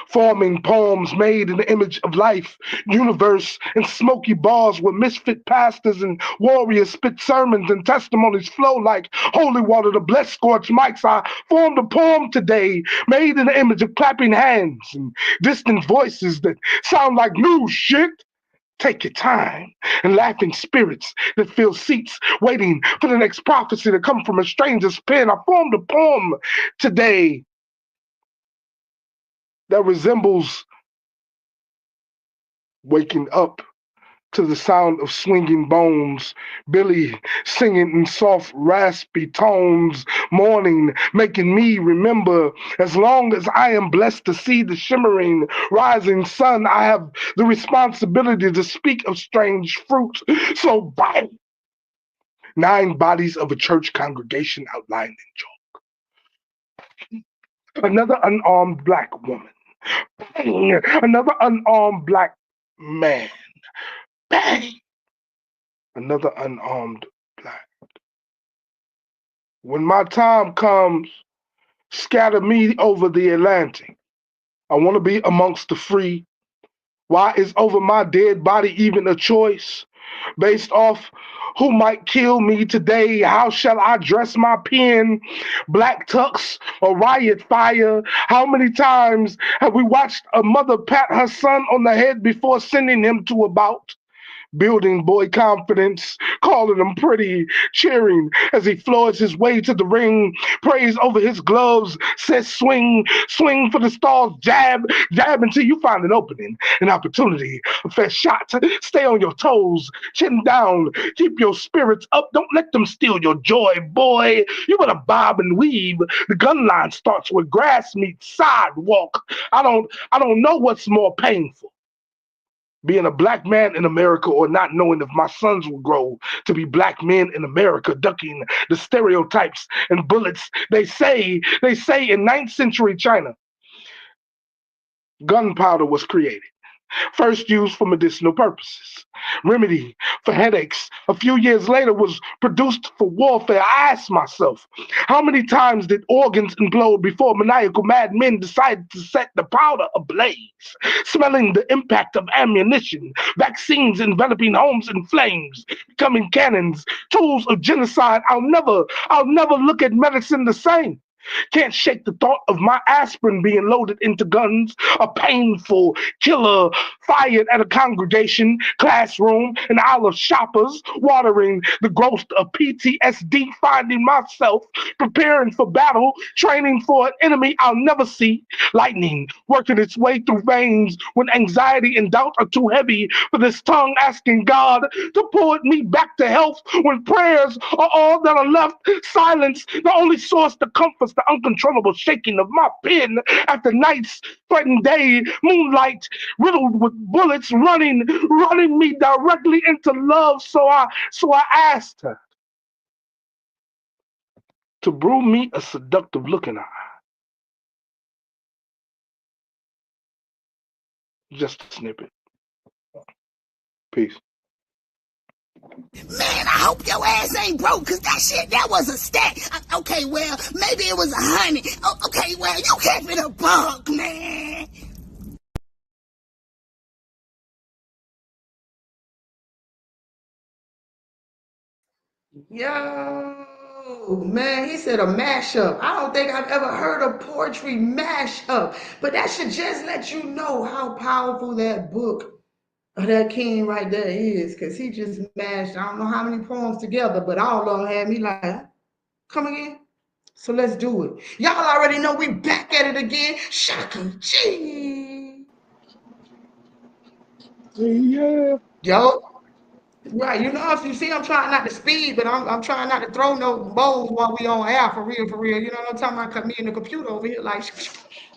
forming poems made in the image of life, universe, and smoky bars where misfit pastors and warriors spit sermons and testimonies flow like holy water to bless scorched mics. I formed a poem today made in the image of clapping hands and distant voices that sound like new shit. Take your time and laughing spirits that fill seats waiting for the next prophecy to come from a stranger's pen. I formed a poem today that resembles waking up to the sound of swinging bones, Billy singing in soft, raspy tones, morning, making me remember as long as I am blessed to see the shimmering, rising sun, I have the responsibility to speak of strange fruit. So bite 9 bodies of a church congregation outlined in chalk. Another unarmed black woman. Bang! Another unarmed black man. Bang! Another unarmed black. When my time comes, scatter me over the Atlantic. I want to be amongst the free. Why is over my dead body even a choice? Based off who might kill me today, how shall I dress my pen? Black tux or riot fire? How many times have we watched a mother pat her son on the head before sending him to a bout? Building boy confidence, calling him pretty, cheering as he floors his way to the ring, prays over his gloves, says swing, swing for the stars, jab, jab until you find an opening, an opportunity, a fair shot. Stay on your toes, chin down, keep your spirits up, don't let them steal your joy, boy. You gotta bob and weave. The gun line starts where grass meets sidewalk. I don't know what's more painful, being a black man in America or not knowing if my sons will grow to be black men in America, ducking the stereotypes and bullets. They say in 9th century China, gunpowder was created. First used for medicinal purposes. Remedy for headaches a few years later was produced for warfare. I asked myself, how many times did organs implode before maniacal madmen decided to set the powder ablaze? Smelling the impact of ammunition, vaccines enveloping homes in flames, becoming cannons, tools of genocide. I'll never look at medicine the same. Can't shake the thought of my aspirin being loaded into guns, a painful killer fired at a congregation, classroom, an aisle of shoppers, watering the growth of PTSD, finding myself preparing for battle, training for an enemy I'll never see, lightning working its way through veins when anxiety and doubt are too heavy for this tongue, asking God to pull me back to health when prayers are all that are left, silence the only source that comforts the uncontrollable shaking of my pen after nights, threatened day, moonlight riddled with bullets running me directly into love. So I asked her to brew me a seductive looking eye. Just a snippet. Peace. Man, I hope your ass ain't broke, cause that was a stack. Okay, well, maybe it was 100. Okay, well, you kept it a buck, man. Yo, man, he said a mashup. I don't think I've ever heard a poetry mashup, but that should just let you know how powerful that book of that king right there is, because he just mashed, I don't know how many poems together, but all of them had me like, huh? Come again? So let's do it. Y'all already know we back at it again. Shaka G. Yeah. Yo, right, you know, if you see, I'm trying not to speed, but I'm trying not to throw no bowls while we on air, for real, for real. You know what I'm talking about? Cause me and the computer over here, like,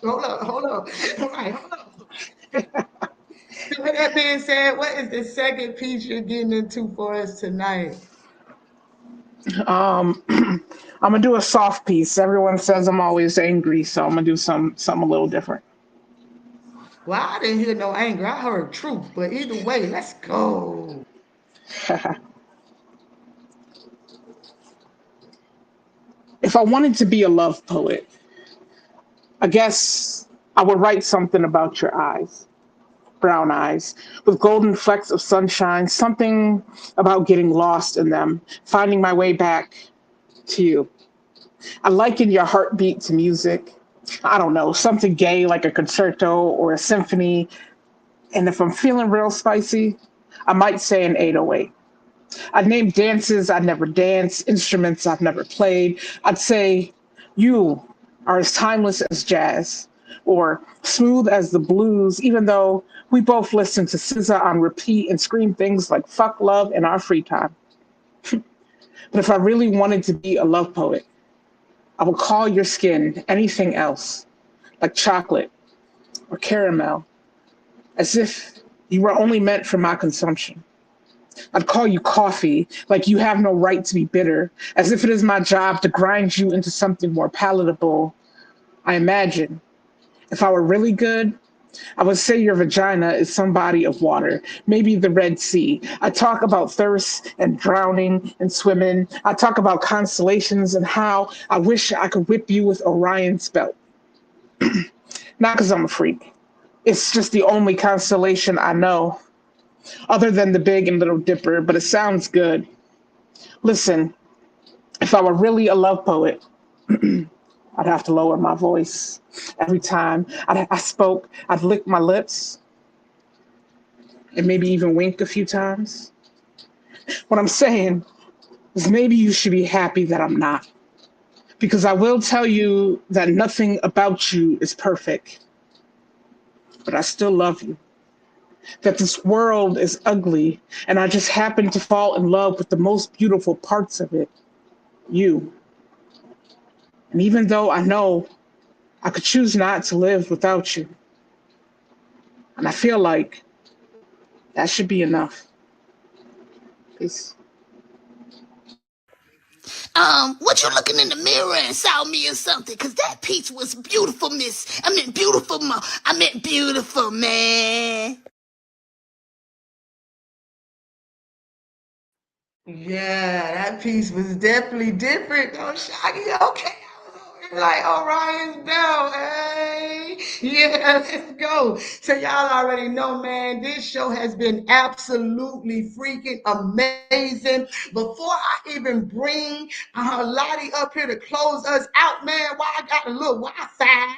hold up, hold up. All right, hold up. So with that being said, what is the second piece you're getting into for us tonight? I'm gonna do a soft piece. Everyone says I'm always angry, so I'm gonna do something a little different. Well, I didn't hear no anger. I heard truth. But either way, let's go. If I wanted to be a love poet, I guess I would write something about your eyes, brown eyes, with golden flecks of sunshine, something about getting lost in them, finding my way back to you. I liken your heartbeat to music. I don't know, something gay like a concerto or a symphony. And if I'm feeling real spicy, I might say an 808. I'd name dances I'd never danced, instruments I've never played. I'd say, you are as timeless as jazz or smooth as the blues, even though we both listen to SZA on repeat and scream things like fuck love in our free time. But if I really wanted to be a love poet, I would call your skin anything else, like chocolate or caramel, as if you were only meant for my consumption. I'd call you coffee, like you have no right to be bitter, as if it is my job to grind you into something more palatable. I imagine if I were really good, I would say your vagina is some body of water, maybe the Red Sea. I talk about thirst and drowning and swimming. I talk about constellations and how I wish I could whip you with Orion's belt. Not because I'm a freak. It's just the only constellation I know, other than the Big and Little Dipper, but it sounds good. Listen, if I were really a love poet, I'd have to lower my voice every time I spoke. I'd lick my lips and maybe even wink a few times. What I'm saying is maybe you should be happy that I'm not. Because I will tell you that nothing about you is perfect, but I still love you. That this world is ugly, and I just happen to fall in love with the most beautiful parts of it, you. And even though I know I could choose not to live without you, and I feel like that should be enough. Peace. What you looking in the mirror and saw me or something? Cause that piece was beautiful, miss. I meant beautiful, I meant beautiful, man. Yeah, that piece was definitely different. Oh, Shaggy, okay. I was over Like Orion's bell, hey, yeah, let's go. So y'all already know, man, this show has been absolutely freaking amazing. Before I even bring Lottie up here to close us out, man, why I got a little Wi-Fi,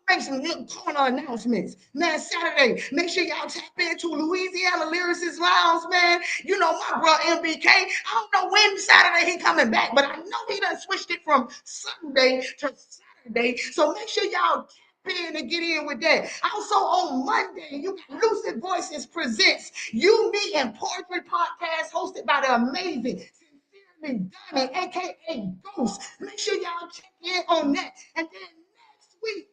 make some little corner announcements. Man, Saturday, make sure y'all tap into Louisiana Lyricist Lounge, man. You know, my bro MBK, I don't know when Saturday he coming back, but I know he done switched it from Sunday to Saturday. So make sure y'all tap in and get in with that. Also on Monday, you got Lucid Voices Presents You, Me, and Poetry Podcast hosted by the amazing Sincerely Donnie, aka Ghost. Make sure y'all check in on that. And then next week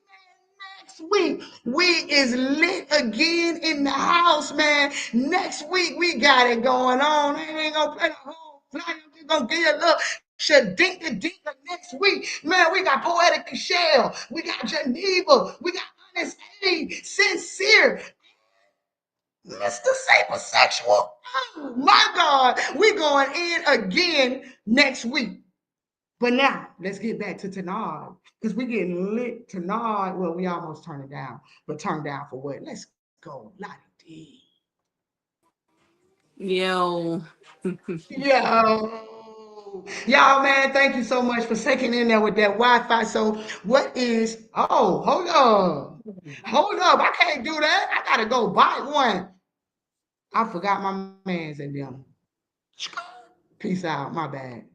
we is lit again in the house, man. Next week we got it going on. I ain't gonna play the whole flyer. We're gonna give you a little shadinka dinka next week. Man, we got Poetic Michelle, we got Geneva, we got Honest A, Sincere, Mr. Sapersexual. Oh my God, we going in again next week. But now, let's get back to Tanard, because we getting lit Tanard. Well, we almost turned it down, but turned down for what? Let's go, Lottie D. Yo. Y'all, man, thank you so much for sticking in there with that Wi-Fi. So what is, oh, hold up, I can't do that. I gotta go buy one. I forgot my man's in them. Peace out, my bad.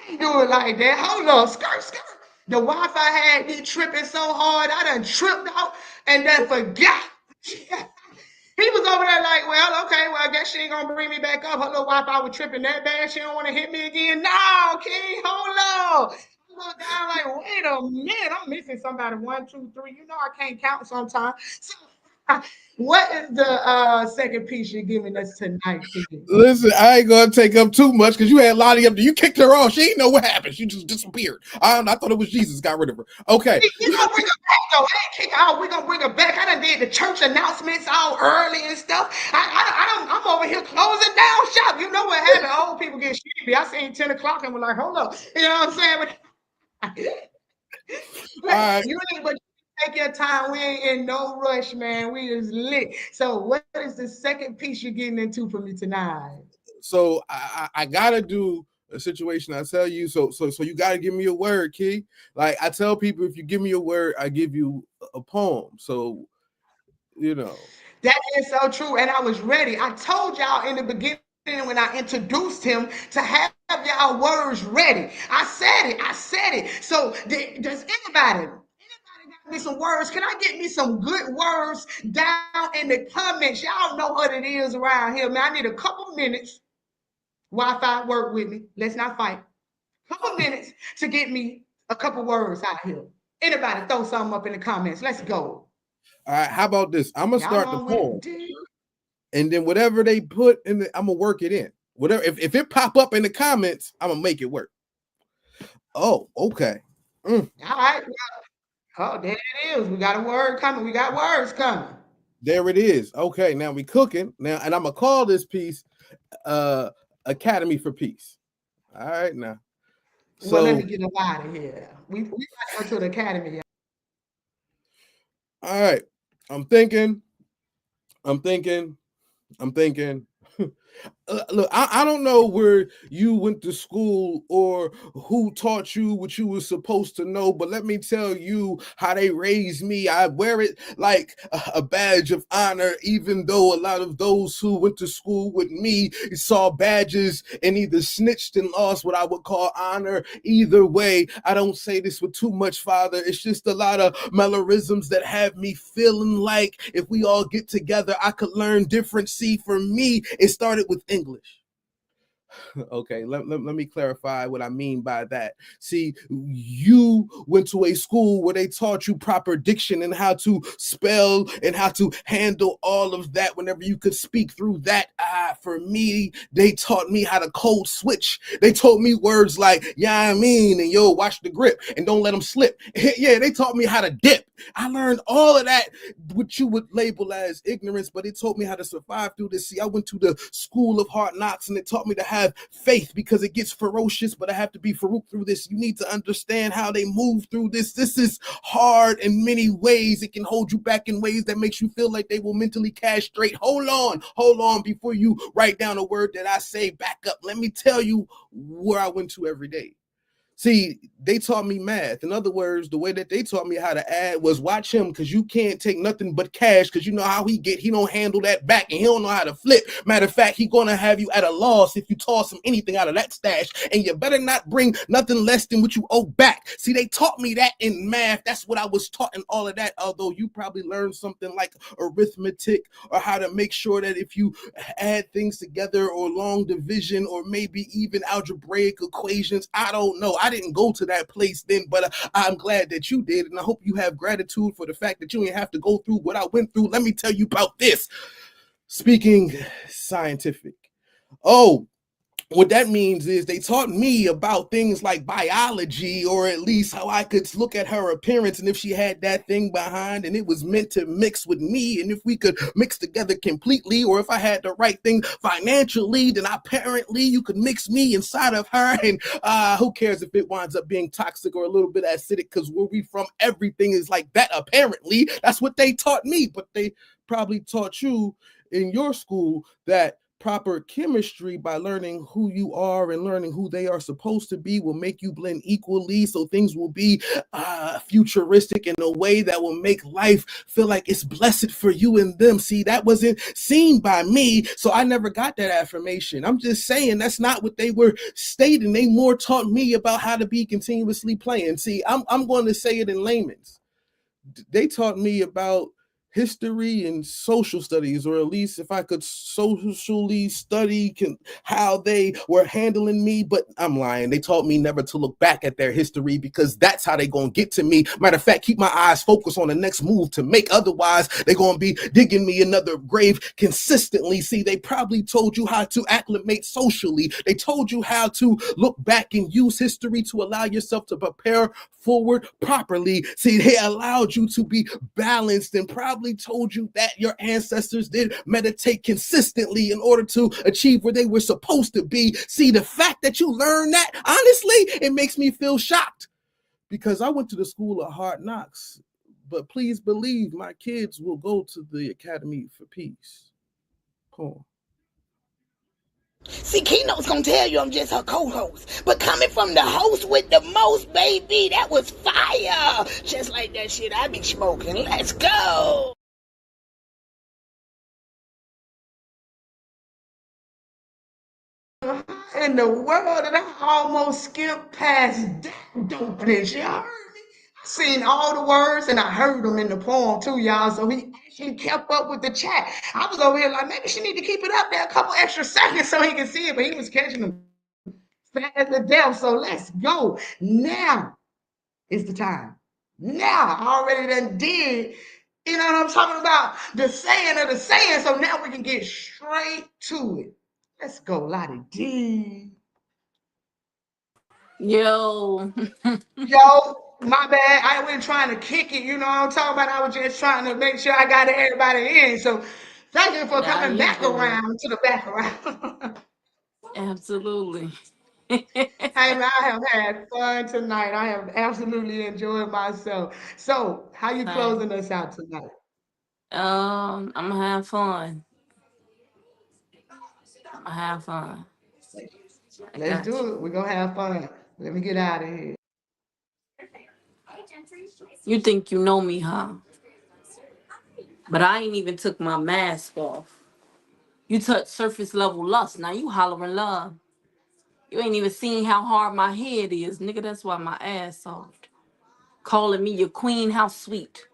Do it like that. Hold on, skirt. The Wi-Fi had me tripping so hard, I done tripped out and then forgot. He was over there like, well, okay, well, I guess she ain't gonna bring me back up. Her little Wi-Fi was tripping that bad. She don't want to hit me again. No, King, hold on. I look down like, wait a minute, I'm missing somebody. 1, 2, 3. You know I can't count sometimes. So, what is the second piece you're giving us tonight, King? Listen, I ain't gonna take up too much because you had Lottie up there. You kicked her off. She didn't know what happened. She just disappeared. I thought it was Jesus got rid of her. Okay. We gonna bring her back though. I ain't kick her out. We gonna bring her back. I done did the church announcements all early and stuff. I'm over here closing down shop. You know what happened? Old people get sleepy. I seen 10 o'clock and was like, hold up. You know what I'm saying? But, All right. but take your time. We ain't in no rush, man. We is lit. So what is the second piece you're getting into for me tonight? So I gotta do a situation. I tell you, so you gotta give me a word, Key. Like I tell people, if you give me a word, I give you a poem. So you know. That is so true. And I was ready. I told y'all in the beginning when I introduced him to have y'all words ready. I said it. So does anybody got me some words? Can I get me some good words down in the comments? Y'all know what it is around here, man. I need a couple minutes. Wi-Fi, work with me. Let's not fight. Couple minutes to get me a couple words out here. Anybody throw something up in the comments. Let's go. All right, how about this? I'm gonna start the poem, it, and then whatever they put in, I'm gonna work it in. Whatever, if it pop up in the comments, I'm gonna make it work. Oh, okay. All right. Oh, there it is. We got a word coming. We got words coming. There it is. Okay, now we cooking now, and I'm gonna call this piece Academy for Peace. All right, now. So well, let me get out of here. We got to go to the academy. All right. I'm thinking. Look, I don't know where you went to school or who taught you what you were supposed to know, but let me tell you how they raised me. I wear it like a badge of honor, even though a lot of those who went to school with me saw badges and either snitched and lost what I would call honor. Either way, I don't say this with too much, Father. It's just a lot of mannerisms that have me feeling like if we all get together, I could learn different. See, for me, it started with English. Okay, let me clarify what I mean by that. See, you went to a school where they taught you proper diction and how to spell and how to handle all of that whenever you could speak through that. For me, they taught me how to code switch. They told me words like, yeah, I mean, and yo, watch the grip and don't let them slip. Yeah, they taught me how to dip. I learned all of that, what you would label as ignorance, but it taught me how to survive through this. See, I went to the school of hard knocks, and it taught me to have faith because it gets ferocious, but I have to be Farouk through this. You need to understand how they move through this. This is hard in many ways. It can hold you back in ways that makes you feel like they will mentally castrate. Hold on before you write down a word that I say. Back up. Let me tell you where I went to every day. See, they taught me math. In other words, the way that they taught me how to add was watch him, because you can't take nothing but cash, because you know how he don't handle that back, and he don't know how to flip. Matter of fact, he gonna have you at a loss if you toss him anything out of that stash, and you better not bring nothing less than what you owe back. See, they taught me that in math. That's what I was taught in all of that, although you probably learned something like arithmetic or how to make sure that if you add things together or long division or maybe even algebraic equations. I don't know. I didn't go to that place then, but I'm glad that you did. And I hope you have gratitude for the fact that you didn't have to go through what I went through. Let me tell you about this. Speaking scientific. Oh, what that means is they taught me about things like biology, or at least how I could look at her appearance and if she had that thing behind and it was meant to mix with me, and if we could mix together completely, or if I had the right thing financially, then apparently you could mix me inside of her, and who cares if it winds up being toxic or a little bit acidic, because where we from, everything is like that. Apparently that's what they taught me, but they probably taught you in your school that proper chemistry, by learning who you are and learning who they are supposed to be, will make you blend equally, so things will be futuristic in a way that will make life feel like it's blessed for you and them. See, that wasn't seen by me, so I never got that affirmation. I'm just saying that's not what they were stating. They more taught me about how to be continuously playing. See, I'm going to say it in layman's. They taught me about history and social studies, or at least if I could socially study how they were handling me. But I'm lying. They taught me never to look back at their history, because that's how they gonna get to me. Matter of fact, keep my eyes focused on the next move to make. Otherwise, they're gonna be digging me another grave consistently. See, they probably told you how to acclimate socially. They told you how to look back and use history to allow yourself to prepare forward properly. See, they allowed you to be balanced, and probably told you that your ancestors did meditate consistently in order to achieve where they were supposed to be. See, the fact that you learned that, honestly, it makes me feel shocked, because I went to the school of hard knocks, but please believe my kids will go to the Academy for Peace. Cool. See, Keynote's gonna tell you I'm just her co-host. But coming from the host with the most, baby, that was fire. Just like that shit I be smoking. Let's go. In the world, and I almost skipped past that dopeness. Y'all heard me? I seen all the words and I heard them in the poem too, y'all. So he actually kept up with the chat. I was over here like, maybe she need to keep it up there a couple extra seconds so he can see it, but he was catching them fast to death. So let's go. Now is the time. Now I already done did. You know what I'm talking about? The saying of the saying. So now we can get straight to it. Let's go, Lottie D. Yo. Yo, my bad. I wasn't trying to kick it. You know what I'm talking about? I was just trying to make sure I got everybody in. So thank you for Nah, coming you back good. around to the background. Absolutely. Hey man, I have had fun tonight. I have absolutely enjoyed myself. So, how you Same. closing us out tonight? I'm gonna have fun. I'm gonna have fun. I Let's got do you. it. We're gonna have fun. Let me get out of here. You think you know me, huh? But I ain't even took my mask off. You touch surface level lust. Now you hollering love. You ain't even seen how hard my head is, nigga. That's why my ass soft. Calling me your queen, how sweet.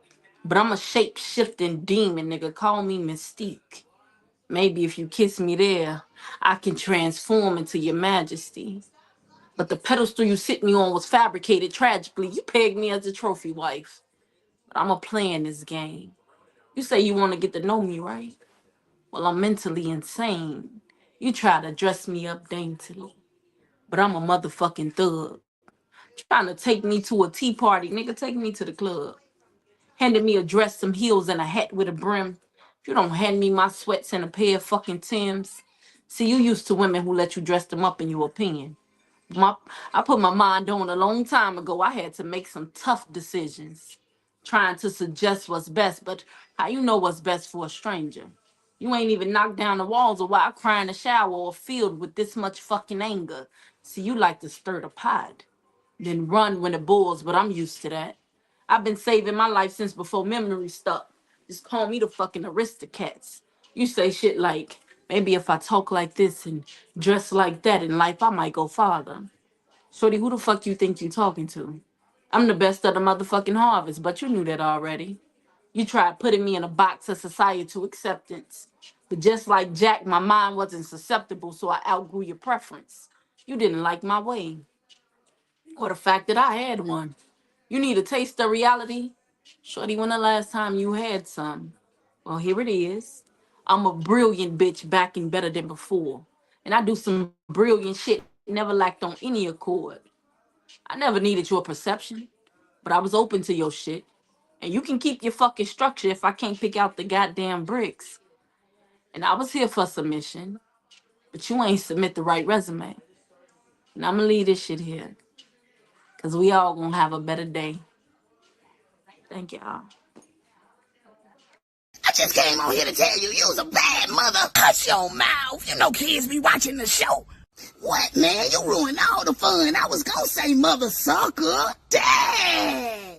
But I'm a shape shifting demon, nigga. Call me Mystique. Maybe if you kiss me there, I can transform into your majesty. But the pedestal you sit me on was fabricated tragically. You pegged me as a trophy wife. But I'm a play in this game. You say you want to get to know me, right? Well, I'm mentally insane. You try to dress me up daintily. But I'm a motherfucking thug. Trying to take me to a tea party, nigga, take me to the club. handed me a dress, some heels, and a hat with a brim. You don't hand me my sweats and a pair of fucking Timbs. See, you used to women who let you dress them up in your opinion. My, I put my mind on a long time ago. I had to make some tough decisions, trying to suggest what's best, but how you know what's best for a stranger? You ain't even knocked down the walls or while crying in the shower or filled with this much fucking anger. See, you like to stir the pot, then run when it boils, but I'm used to that. I've been saving my life since before memory stuck. Just call me the fucking Aristocats. You say shit like, maybe if I talk like this and dress like that in life, I might go farther. Shorty, who the fuck you think you talking to? I'm the best of the motherfucking harvest, but you knew that already. You tried putting me in a box of societal acceptance. But just like Jack, my mind wasn't susceptible, so I outgrew your preference. You didn't like my way, or the fact that I had one. You need a taste of reality? Shorty, when the last time you had some? Well, here it is. I'm a brilliant bitch back and better than before. And I do some brilliant shit, never lacked on any accord. I never needed your perception, but I was open to your shit. And you can keep your fucking structure if I can't pick out the goddamn bricks. And I was here for submission, but you ain't submit the right resume. And I'ma leave this shit here, cause we all gonna have a better day. Thank y'all. I just came on here to tell you you was a bad mother. Hush your mouth. You know kids be watching the show. What, man? You ruined all the fun. I was gonna say mother sucker. Dang.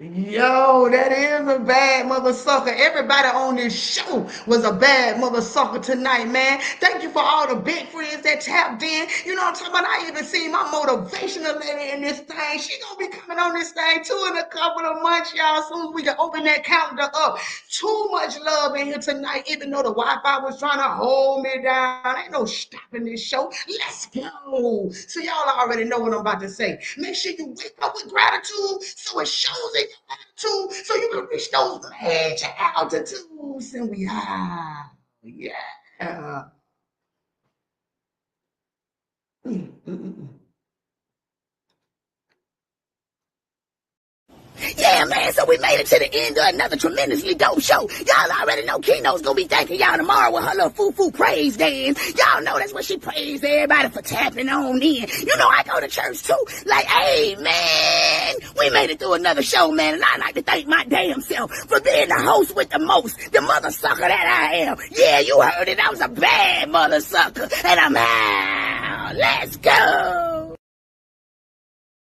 Yo, that is a bad mother sucker. Everybody on this show was a bad mother sucker tonight, man. Thank you for all the big friends that tapped in. You know what I'm talking about? I even see my motivational lady in this thing. She gonna be coming on this thing too in a couple of months, y'all. As soon as we can open that calendar up. Too much love in here tonight, even though the Wi-Fi was trying to hold me down. Ain't no stopping this show. Let's go. So y'all already know what I'm about to say. Make sure you wake up with gratitude so it shows in your attitude so you can reach those major altitudes. And we are. Yeah. Yeah, man, so we made it to the end of another tremendously dope show. Y'all already know Key-notez gonna be thanking y'all tomorrow with her little foo-foo praise dance. Y'all know that's what she praised everybody for tapping on in. You know I go to church too. Like, hey, man, we made it through another show, man, and I'd like to thank my damn self for being the host with the most, the mother sucker that I am. Yeah, you heard it. I was a bad mother sucker, and I'm out. Let's go.